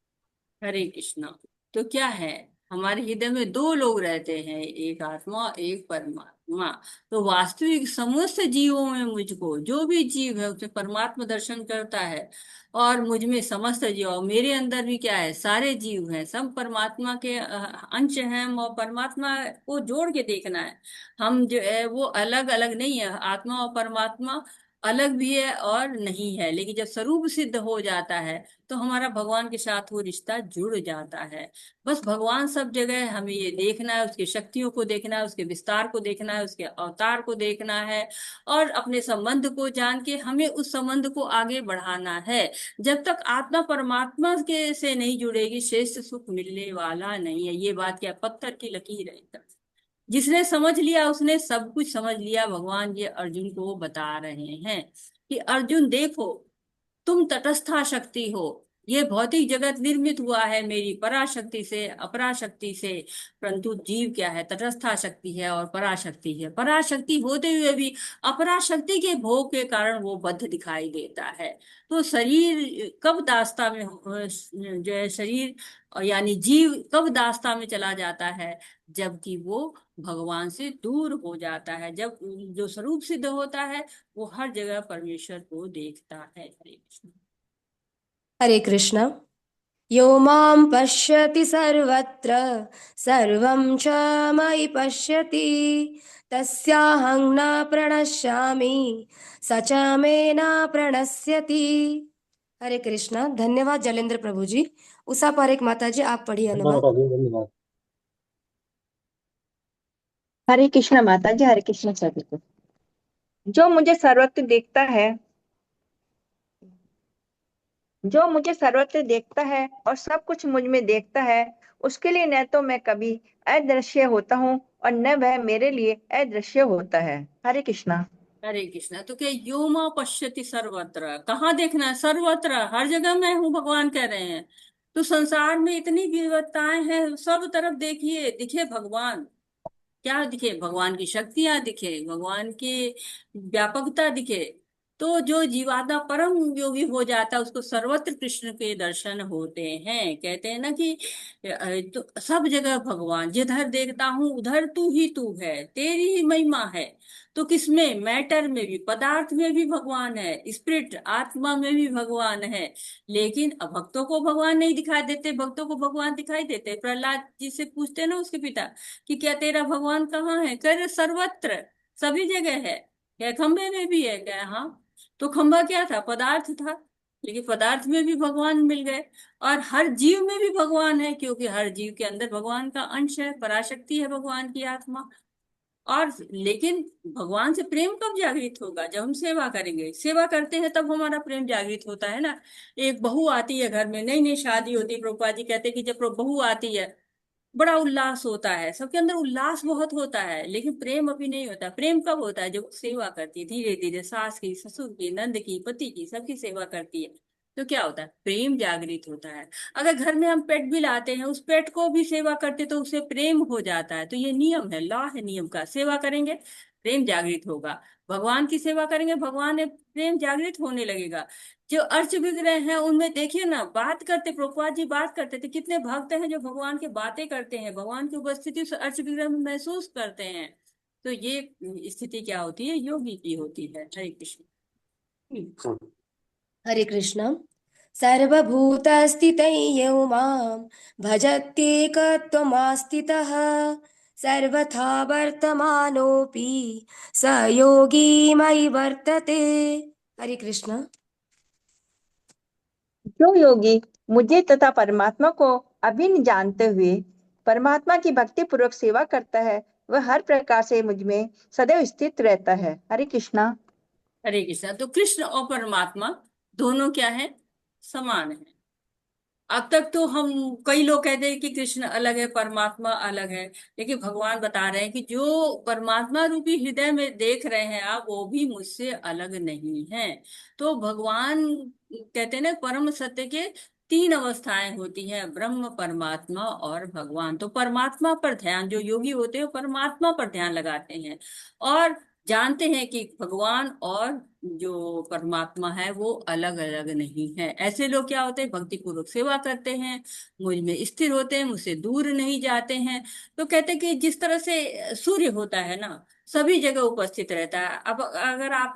हरे कृष्णा। तो क्या है, हमारे हृदय में दो लोग रहते हैं, एक आत्मा एक परमात्मा। तो वास्तविक समस्त जीवों में मुझको, जो भी जीव है उसे परमात्मा दर्शन करता है, और मुझ में समस्त जीव, और मेरे अंदर भी क्या है, सारे जीव हैं, सब परमात्मा के अंश हैं, और परमात्मा को जोड़ के देखना है। हम जो है वो अलग अलग नहीं है, आत्मा और परमात्मा अलग भी है और नहीं है, लेकिन जब स्वरूप सिद्ध हो जाता है तो हमारा भगवान के साथ वो रिश्ता जुड़ जाता है। बस भगवान सब जगह है, हमें ये देखना है, उसकी शक्तियों को देखना है, उसके विस्तार को देखना है, उसके अवतार को देखना है, और अपने संबंध को जान के हमें उस संबंध को आगे बढ़ाना है। जब तक आत्मा परमात्मा के से नहीं जुड़ेगी, श्रेष्ठ सुख मिलने वाला नहीं है। ये बात क्या पत्थर की लकीर है। जिसने समझ लिया उसने सब कुछ समझ लिया। भगवान ये अर्जुन को बता रहे हैं कि अर्जुन देखो, तुम तटस्था शक्ति हो, ये भौतिक जगत निर्मित हुआ है मेरी पराशक्ति से, अपराशक्ति से, परंतु जीव क्या है, तटस्था शक्ति है और पराशक्ति है। पराशक्ति होते हुए भी अपराशक्ति के भोग के कारण वो बद्ध दिखाई देता है। तो शरीर कब दास्ता में जो है शरीर, यानी जीव कब दास्ता में चला जाता है, जबकि वो भगवान से दूर हो जाता है। जब जो स्वरूप सिद्ध होता है, वो हर जगह परमेश्वर को देखता है। हरे कृष्ण। हरे कृष्ण। यो मां पश्यति सर्वत्र सर्वं च मयि पश्यति तस्याहं न प्रणश्यामि स च मे न प्रणश्यति। हरे कृष्णा। धन्यवाद जलेंद्र प्रभु जी। उषा पारेख माता जी, आप पढ़िए धन्यवाद अनुवाद। माता जी, धन्यवाद। हरे कृष्ण माता जी। हरे कृष्ण सभी को। जो मुझे सर्वत्र देखता है, जो मुझे सर्वत्र देखता है और सब कुछ मुझ में देखता है, उसके लिए न तो मैं कभी अदृश्य होता हूँ और न वह मेरे लिए अदृश्य होता है। हरे कृष्णा। हरे कृष्णा। तो क्या योमा पश्यति सर्वत्र, कहाँ देखना है, सर्वत्र, हर जगह मैं हूँ, भगवान कह रहे हैं। तो संसार में इतनी विविधताएं हैं, सब तरफ देखिए, दिखे भगवान। क्या दिखे, भगवान की शक्तियां दिखे, भगवान की व्यापकता दिखे। तो जो जीवात्मा परम योगी हो जाता है उसको सर्वत्र कृष्ण के दर्शन होते हैं। कहते हैं ना कि तो सब जगह भगवान, जिधर देखता हूँ उधर तू ही तू है, तेरी ही महिमा है। तो किसमें, मैटर में भी, पदार्थ में भी भगवान है, स्पिरिट आत्मा में भी भगवान है। लेकिन अब भक्तों को भगवान नहीं दिखाई देते, भक्तों को भगवान दिखाई देते। प्रहलाद जी से पूछते हैं ना उसके पिता कि क्या तेरा भगवान कहाँ है, कह रहे सर्वत्र, सभी जगह है। क्या खंबे में भी है, क्या? हाँ। तो खंबा क्या था, पदार्थ था, लेकिन पदार्थ में भी भगवान मिल गए। और हर जीव में भी भगवान है, क्योंकि हर जीव के अंदर भगवान का अंश है, पराशक्ति है भगवान की आत्मा। और लेकिन भगवान से प्रेम कब जागृत होगा, जब हम सेवा करेंगे, सेवा करते हैं तब हमारा प्रेम जागृत होता है ना। एक बहू आती है घर में, नई नई शादी होती है, प्रभुपाद जी कहते हैं कि जब बहू आती है बड़ा उल्लास होता है, सबके अंदर उल्लास बहुत होता है, लेकिन प्रेम अभी नहीं होता। प्रेम कब होता है, जब सेवा करती है, धीरे धीरे सास की, ससुर की, नंद की, पति की, सबकी सेवा करती है, तो क्या होता है, प्रेम जागृत होता है। अगर घर में हम पेट भी लाते हैं, उस पेट को भी सेवा करते तो उससे प्रेम हो जाता है। तो ये नियम है, लॉ है नियम का, सेवा करेंगे प्रेम जागृत होगा। भगवान की सेवा करेंगे, भगवान में प्रेम जागृत होने लगेगा। जो अर्च विग्रह हैं उनमें देखिए ना, बात करते, प्रभुपाद जी बात करते थे, कितने भक्त हैं जो भगवान की बातें करते हैं, भगवान की उपस्थिति उस अर्च विग्रह में महसूस करते हैं। तो ये स्थिति क्या होती है, योगी की होती है। हरे कृष्ण। हरे कृष्ण। सर्वभूतस्थितै यो मां भजत्येकत्वमास्थितः सर्वथा वर्तमानोऽपि स योगी मयि वर्तते। हरे कृष्ण। जो योगी मुझे तथा परमात्मा को अभिन्न जानते हुए परमात्मा की भक्ति पूर्वक सेवा करता है, वह हर प्रकार से मुझ में सदैव स्थित रहता है। हरे कृष्णा। हरे कृष्ण। तो कृष्ण और परमात्मा दोनों क्या है, समान है। अब तक तो हम, कई लोग कहते हैं कि कृष्ण अलग है, परमात्मा अलग है, लेकिन भगवान बता रहे हैं कि जो परमात्मा रूपी हृदय में देख रहे हैं आप, वो भी मुझसे अलग नहीं है। तो भगवान कहते हैं ना, परम सत्य के तीन अवस्थाएं होती हैं, ब्रह्म, परमात्मा और भगवान। तो परमात्मा पर ध्यान, जो योगी होते हैं वो परमात्मा पर ध्यान लगाते हैं और जानते हैं कि भगवान और जो परमात्मा है वो अलग अलग नहीं है। ऐसे लोग क्या होते हैं, भक्ति पूर्वक सेवा करते हैं, मुझ में स्थिर होते हैं, मुझसे दूर नहीं जाते हैं। तो कहते हैं कि जिस तरह से सूर्य होता है ना, सभी जगह उपस्थित रहता है। अब अगर आप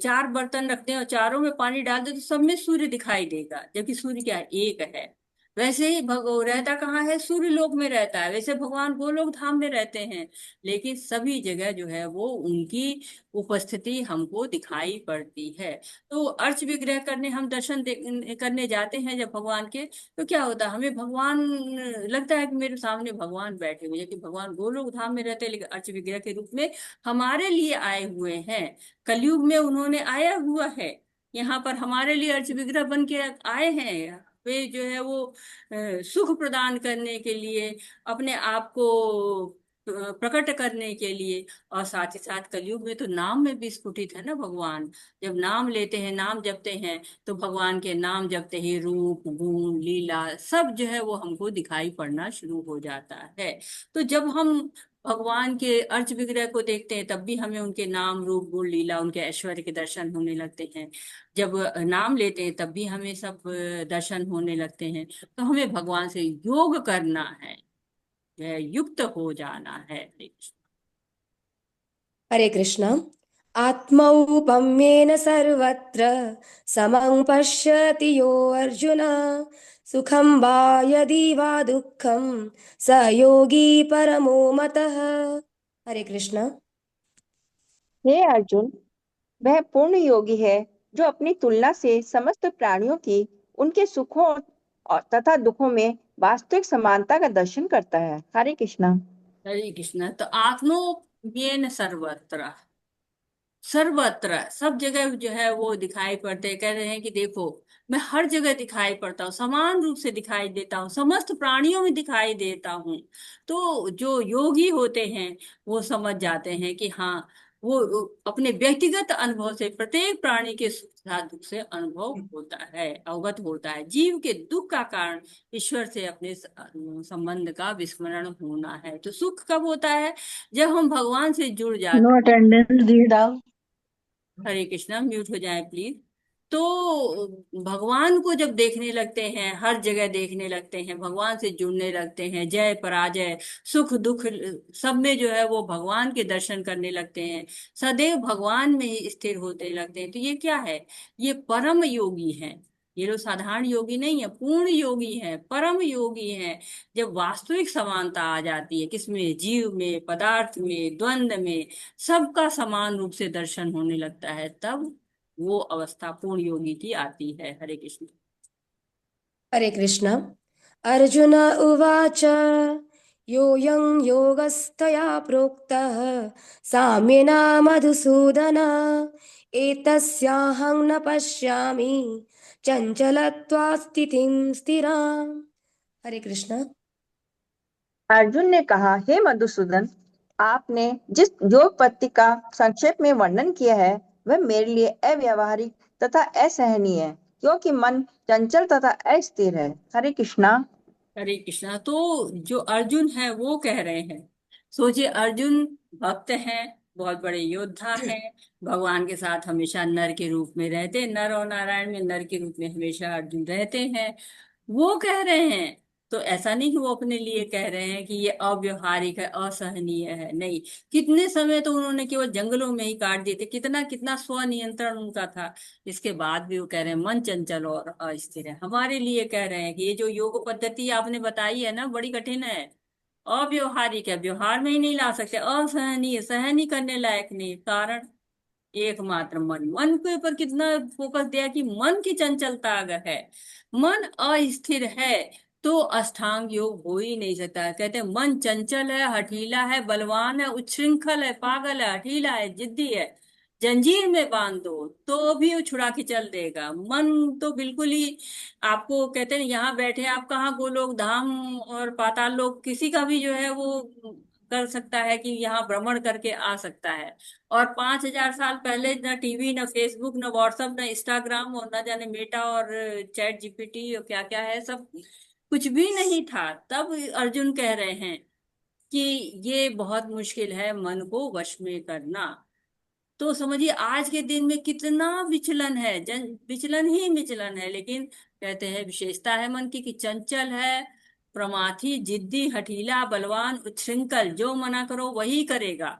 चार बर्तन रखते हैं और चारों में पानी डाल दे तो सब में सूर्य दिखाई देगा, जबकि सूर्य क्या है, एक है। वैसे ही रहता कहाँ है, सूर्य लोक में रहता है, वैसे भगवान गोलोक धाम में रहते हैं। लेकिन सभी जगह जो है वो उनकी उपस्थिति हमको दिखाई पड़ती है। तो अर्च विग्रह करने हम दर्शन करने जाते हैं जब भगवान के, तो क्या होता है, हमें भगवान लगता है कि मेरे सामने भगवान बैठे हुए हैं, कि भगवान गोलोक धाम में रहते हैं, लेकिन अर्च विग्रह के रूप में हमारे लिए आए हुए हैं। कलयुग में उन्होंने आया हुआ है, यहाँ पर हमारे लिए अर्च विग्रह बन के आए हैं। वे जो है वो सुख प्रदान करने के लिए, अपने आप को प्रकट करने के लिए। और साथ ही साथ कलयुग में तो नाम में भी स्फुटित है ना भगवान। जब नाम लेते हैं, नाम जपते हैं, तो भगवान के नाम जपते ही रूप, गुण, लीला सब जो है वो हमको दिखाई पड़ना शुरू हो जाता है। तो जब हम भगवान के अर्च विग्रह को देखते हैं, तब भी हमें उनके नाम, रूप, गुण, लीला, उनके ऐश्वर्य के दर्शन होने लगते हैं। जब नाम लेते हैं तब भी हमें सब दर्शन होने लगते हैं। तो हमें भगवान से योग करना है, युक्त हो जाना है। हरे कृष्ण। आत्मौपम्येन सर्वत्र समं पश्यति यो अर्जुन सुखं वा यदि वा दुःखं स योगी परमो मतः। हरे कृष्ण। हे अर्जुन, वह पूर्ण योगी है जो अपनी तुलना से समस्त प्राणियों की उनके सुखों और तथा दुखों में वास्तविक समानता का दर्शन करता है। हरे कृष्णा। हरे कृष्ण। तो आत्मो ज्ञेन सर्वत्र, सर्वत्र सब जगह जो है वो दिखाई पड़ते हैं। कह रहे हैं कि देखो, मैं हर जगह दिखाई पड़ता हूँ, समान रूप से दिखाई देता हूँ, समस्त प्राणियों में दिखाई देता हूँ। तो जो योगी होते हैं वो समझ जाते हैं कि हाँ, वो अपने व्यक्तिगत अनुभव से प्रत्येक प्राणी के सुख तथा दुख से अनुभव होता है, अवगत होता है। जीव के दुख का कारण ईश्वर से अपने संबंध का विस्मरण होना है। तो सुख कब होता है, जब हम भगवान से जुड़ जाते नो हैं। Attendance read out. Hare Krishna, mute हो जाए प्लीज। तो भगवान को जब देखने लगते हैं, हर जगह देखने लगते हैं, भगवान से जुड़ने लगते हैं, जय पराजय, सुख दुख, सब में जो है वो भगवान के दर्शन करने लगते हैं, सदैव भगवान में ही स्थिर होते लगते हैं, तो ये क्या है? ये परम योगी हैं। ये लोग साधारण योगी नहीं है, पूर्ण योगी हैं, परम योगी हैं। जब वास्तविक समानता आ जाती है, किसमें? जीव में, पदार्थ में, द्वंद में, सबका समान रूप से दर्शन होने लगता है, तब वो अवस्था पूर्ण योगी की आती है। हरे कृष्ण। हरे कृष्ण। अर्जुन उवाच योऽयं योगस्तया प्रोक्तः साम्येन मधुसूदन एतस्याहं न पश्यामि चञ्चलत्वा स्थितिं स्थिराम्। हरे कृष्ण। अर्जुन ने कहा, हे मधुसूदन, आपने जिस योग पद्धति का संक्षेप में वर्णन किया है वह मेरे लिए अव्यावहारिक तथा असहनीय है, क्योंकि मन चंचल तथा अस्थिर है। हरे कृष्णा। हरे कृष्णा। तो जो अर्जुन है वो कह रहे हैं, सोचिए, अर्जुन भक्त हैं, बहुत बड़े योद्धा हैं, भगवान के साथ हमेशा नर के रूप में रहते, नर और नारायण में नर के रूप में हमेशा अर्जुन रहते हैं। वो कह रहे हैं, तो ऐसा नहीं कि वो अपने लिए कह रहे हैं कि ये अव्यवहारिक है, असहनीय है, नहीं। कितने समय तो उन्होंने केवल जंगलों में ही काट दिए थे, कितना कितना स्वनियंत्रण उनका था। इसके बाद भी वो कह रहे हैं मन चंचल और अस्थिर है। हमारे लिए कह रहे हैं कि ये जो योग पद्धति आपने बताई है ना, बड़ी कठिन है, अव्यवहारिक है, व्यवहार में ही नहीं ला सकते, असहनीय, सहन ही करने लायक नहीं। कारण एकमात्र मन। मन के ऊपर कितना फोकस दिया कि मन की चंचलता अगर है, मन अस्थिर है, तो अष्टांग योग हो ही नहीं सकता है। कहते हैं मन चंचल है, हठीला है, बलवान है, उच्छृंखल है, पागल है, हठीला है, जिद्दी है, जंजीर में बांध दो तो भी वो छुड़ा के चल देगा। मन तो बिल्कुल ही, आपको कहते हैं यहाँ बैठे आप कहाँ गोलोक धाम और पाताल लोक, किसी का भी जो है वो कर सकता है कि यहाँ भ्रमण करके आ सकता है। और 5,000 साल पहले न टीवी, न फेसबुक, न व्हाट्सएप, न इंस्टाग्राम, और न जाने मेटा और चैट जीपीटी और क्या क्या है, सब कुछ भी नहीं था। तब अर्जुन कह रहे हैं कि ये बहुत मुश्किल है मन को वश में करना। तो समझिए आज के दिन में कितना विचलन है, जन विचलन ही विचलन है। लेकिन कहते हैं विशेषता है मन की कि चंचल है, प्रमाथी, जिद्दी, हठीला, बलवान, उच्छृंखल, जो मना करो वही करेगा।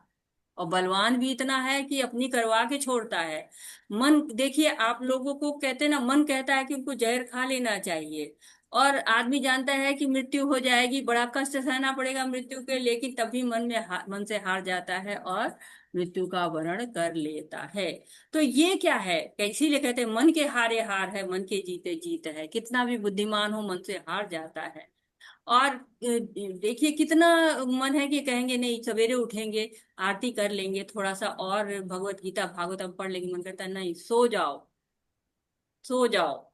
और बलवान भी इतना है कि अपनी करवा के छोड़ता है। मन देखिए, आप लोगों को कहते हैं ना, मन कहता है कि उनको जहर खा लेना चाहिए, और आदमी जानता है कि मृत्यु हो जाएगी, बड़ा कष्ट सहना पड़ेगा मृत्यु के, लेकिन तभी मन से हार जाता है और मृत्यु का वर्ण कर लेता है। तो ये क्या है? इसीलिए कहते हैं मन के हारे हार है, मन के जीते जीत है। कितना भी बुद्धिमान हो मन से हार जाता है। और देखिए कितना मन है कि कहेंगे नहीं, सवेरे उठेंगे, आरती कर लेंगे, थोड़ा सा और भगवत गीता भागवतम पढ़ लेंगे, मन करता है नहीं, सो जाओ, सो जाओ,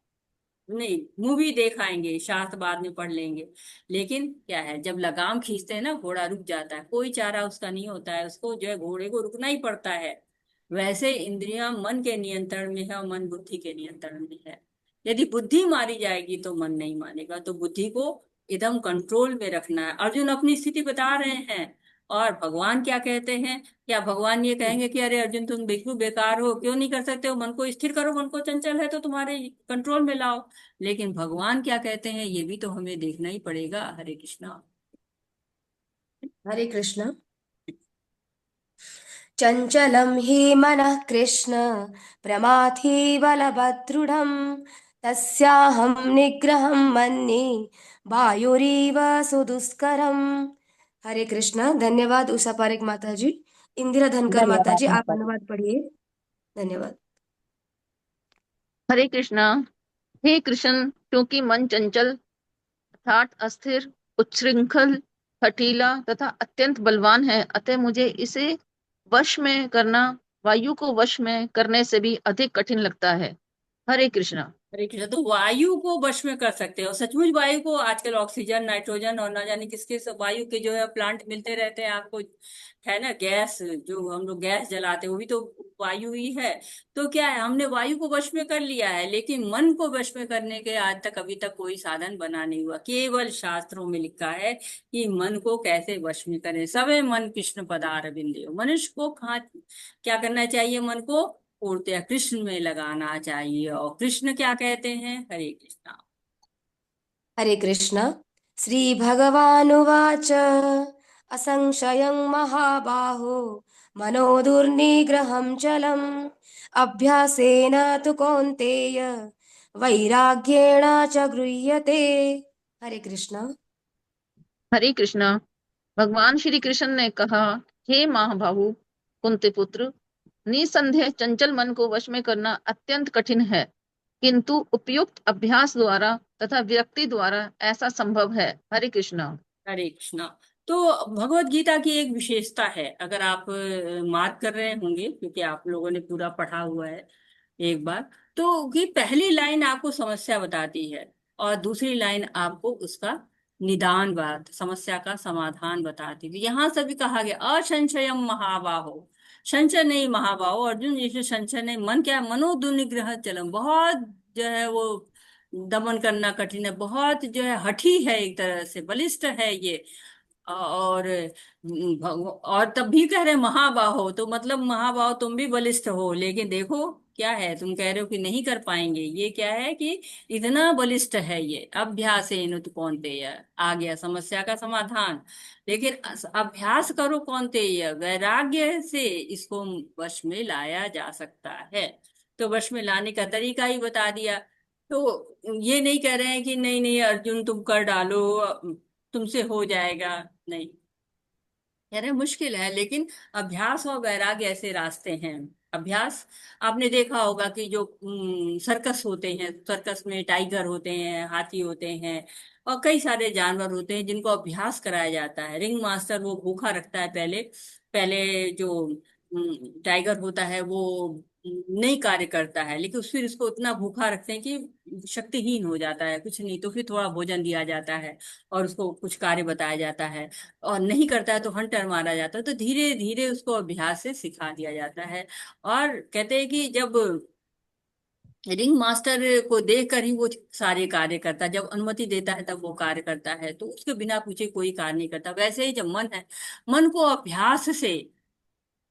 नहीं, मूवी देख आएंगे, शास्त्र बाद में पढ़ लेंगे। लेकिन क्या है, जब लगाम खींचते हैं ना, घोड़ा रुक जाता है, कोई चारा उसका नहीं होता है, उसको जो है घोड़े को रुकना ही पड़ता है। वैसे इंद्रियां मन के नियंत्रण में है और मन बुद्धि के नियंत्रण में है। यदि बुद्धि मारी जाएगी तो मन नहीं मानेगा, तो बुद्धि को एकदम कंट्रोल में रखना है। अर्जुन अपनी स्थिति बता रहे हैं, और भगवान क्या कहते हैं? क्या भगवान ये कहेंगे कि अरे अर्जुन तुम बिल्कुल बेकार हो, क्यों नहीं कर सकते हो, मन को स्थिर करो, मन को चंचल है तो तुम्हारे कंट्रोल में लाओ। लेकिन भगवान क्या कहते हैं ये भी तो हमें देखना ही पड़ेगा। हरे कृष्णा। हरे कृष्ण। चञ्चलं हि मनः कृष्ण प्रमाथि बलवदृढं तस्याहं निग्रहं मन्ये वायुरिव सुदुष्करम्। हरे कृष्ण। धन्यवाद उषा पारेख माता जी। इंदिरा धनकर माता धन्यवाद जी, आप माता जी। अनुवाद पढ़िए। धन्यवाद। हरे कृष्णा। हे कृष्ण, क्योंकि मन चंचल अर्थात अस्थिर, उच्छृंखल, हठीला तथा अत्यंत बलवान है, अतः मुझे इसे वश में करना वायु को वश में करने से भी अधिक कठिन लगता है। हरे कृष्णा। हरे कृष्ण। तो वायु को वश में कर सकते हो, सचमुच वायु को, आजकल ऑक्सीजन, नाइट्रोजन और ना जाने किसके सब वायु के जो है प्लांट मिलते रहते हैं आपको, है ना, गैस, जो हम लोग गैस जलाते हैं वो भी तो वायु ही है। तो क्या है, हमने वायु को वश में कर लिया है, लेकिन मन को वश में करने के आज तक अभी तक कोई साधन बना नहीं हुआ। केवल शास्त्रों में लिखा है कि मन को कैसे वश में करें। सबे मन कृष्ण पदार बिंदु। मनुष्य को कहाँ क्या करना चाहिए? मन को पूर्णतया कृष्ण में लगाना चाहिए। और कृष्ण क्या कहते हैं? हरे कृष्णा। हरे कृष्ण। श्रीभगवानुवाच असंशयं महाबाहो मनो दुर्निग्रहं चलम् अभ्यासेन तु कौन्तेय वैराग्येण च गृह्यते। हरे कृष्ण। हरे कृष्णा। भगवान श्री कृष्ण ने कहा, हे महाबाहु कुंती पुत्र, निसंदेह चंचल मन को वश में करना अत्यंत कठिन है, किंतु उपयुक्त अभ्यास द्वारा तथा विरक्ति द्वारा ऐसा संभव है। हरे कृष्णा। हरे कृष्णा। तो भगवत गीता की एक विशेषता है, अगर आप मार्क कर रहे होंगे क्योंकि आप लोगों ने पूरा पढ़ा हुआ है एक बार, तो कि पहली लाइन आपको समस्या बताती है और दूसरी लाइन आपको उसका निदान बात, समस्या का समाधान बताती है। यहाँ से भी कहा गया असंशयम महाबाहो, संशय नहीं महाबाहो। अर्जुन जैसे संशय नहीं, मन क्या है? मनो दुर्निग्रह चलम, बहुत जो है वो दमन करना कठिन है, बहुत जो है हठी है, एक तरह से बलिष्ठ है ये। और और तब भी कह रहे हैं महाबाहो, तो मतलब महाबाहो तुम भी बलिष्ठ हो, लेकिन देखो क्या है, तुम कह रहे हो कि नहीं कर पाएंगे, ये क्या है कि इतना बलिष्ठ है ये। अभ्यास कौन्तेय, आ गया समस्या का समाधान। लेकिन अभ्यास करो कौन्तेय, वैराग्य से इसको वश में लाया जा सकता है। तो वश में लाने का तरीका ही बता दिया। तो ये नहीं कह रहे हैं कि नहीं नहीं अर्जुन तुम कर डालो, तुमसे हो जाएगा, नहीं कह रहे मुश्किल है, लेकिन अभ्यास और वैराग्य ऐसे रास्ते हैं। अभ्यास, आपने देखा होगा कि जो सर्कस होते हैं, सर्कस में टाइगर होते हैं, हाथी होते हैं और कई सारे जानवर होते हैं जिनको अभ्यास कराया जाता है। रिंग मास्टर वो भूखा रखता है पहले, पहले जो टाइगर होता है वो नहीं कार्य करता है, लेकिन फिर उसको इतना भूखा रखते हैं कि शक्तिहीन हो जाता है, कुछ नहीं तो फिर थोड़ा भोजन दिया जाता है और उसको कुछ कार्य बताया जाता है, और नहीं करता है तो हंटर मारा जाता है। तो धीरे धीरे उसको अभ्यास से सिखा दिया जाता है। और कहते हैं कि जब रिंग मास्टर को देख कर ही वो सारे कार्य करता है, जब अनुमति देता है तब वो कार्य करता है, तो उसके बिना पूछे कोई कार्य नहीं करता। वैसे ही जब मन है, मन को अभ्यास से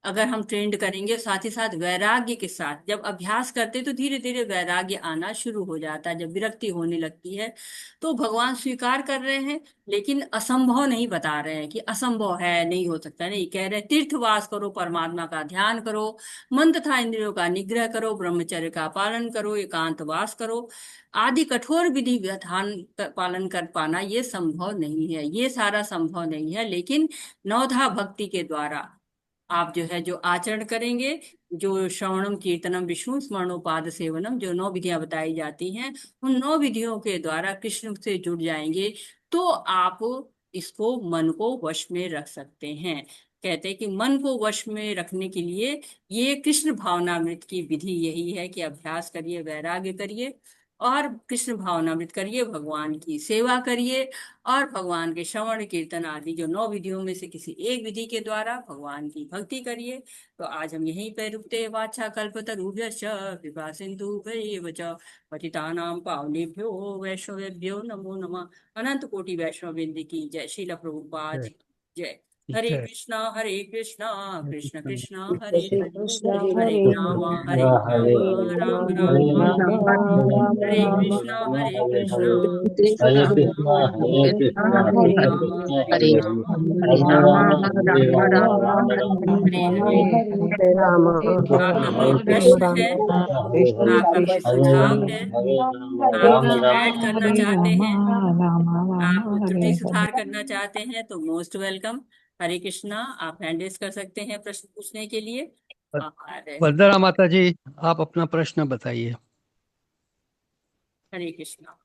अगर हम ट्रेंड करेंगे, साथ ही साथ वैराग्य के साथ जब अभ्यास करते तो धीरे धीरे वैराग्य आना शुरू हो जाता है। जब विरक्ति होने लगती है तो भगवान स्वीकार कर रहे हैं, लेकिन असंभव नहीं बता रहे हैं कि असंभव है, नहीं हो सकता, नहीं कह रहे तीर्थवास करो, परमात्मा का ध्यान करो, मन तथा इंद्रियों का निग्रह करो, ब्रह्मचर्य का पालन करो, एकांतवास करो, आदि कठोर विधि विधान पालन कर पाना ये संभव नहीं है, ये सारा संभव नहीं है। लेकिन नवधा भक्ति के द्वारा आप जो है जो आचरण करेंगे, जो श्रवणम कीर्तनम विष्णु स्मरणोपाद सेवनम, जो 9 विधियां बताई जाती हैं, उन 9 विधियों के द्वारा कृष्ण से जुड़ जाएंगे तो आप इसको मन को वश में रख सकते हैं। कहते हैं कि मन को वश में रखने के लिए ये कृष्ण भावनामृत की विधि यही है कि अभ्यास करिए, वैराग्य करिए और कृष्ण भावनामृत करिए, भगवान की सेवा करिए और भगवान के श्रवण कीर्तन आदि जो 9 विधियों में से किसी एक विधि के द्वारा भगवान की भक्ति करिए। तो आज हम यहीं पर रुकते हैं। वाचा कल्पतरुभ्यश्च कृपा सिन्धुभ्यैव च पतितानां पावनेभ्यो वैष्णवेभ्यो नमो नमः। अनंत कोटि वैष्णव वृंद की जय। श्रील प्रभुपाद जी की जय। हरे जय कृष्णा कृष्ण कृष्ण कृष्ण हरे हरे हरे, कृष्ण हरे हरे राम कृष्ण हरे हरे राम राम हरे राम राम हरे हरे, राम हरे राम कृष्णा राम हरे कृष्णा हरे, कृष्ण हरे कृष्ण कृष्णा हरे हरे हरे, कृष्णा, हरे हरे राम राम हरे हरे राम राम, हरे हरे राम राम हरे, राम हरे हरे हरे। हरे। हरे राम कृष्ण आपका हरे कोई कृष्ण प्रश्न है? कृष्ण हरे हरे, आपका कोई हरे सुझाव राम है? हरे राम आप राम कुछ राम ऐड करना हरे चाहते हरे। हैं? आप त्रुटि सुधार करना चाहते हैं तो मोस्ट वेलकम। हरे कृष्णा, आप हैंड रेज कर सकते हैं प्रश्न पूछने के लिए। और वंदना माता जी, आप अपना प्रश्न बताइए। हरे कृष्णा।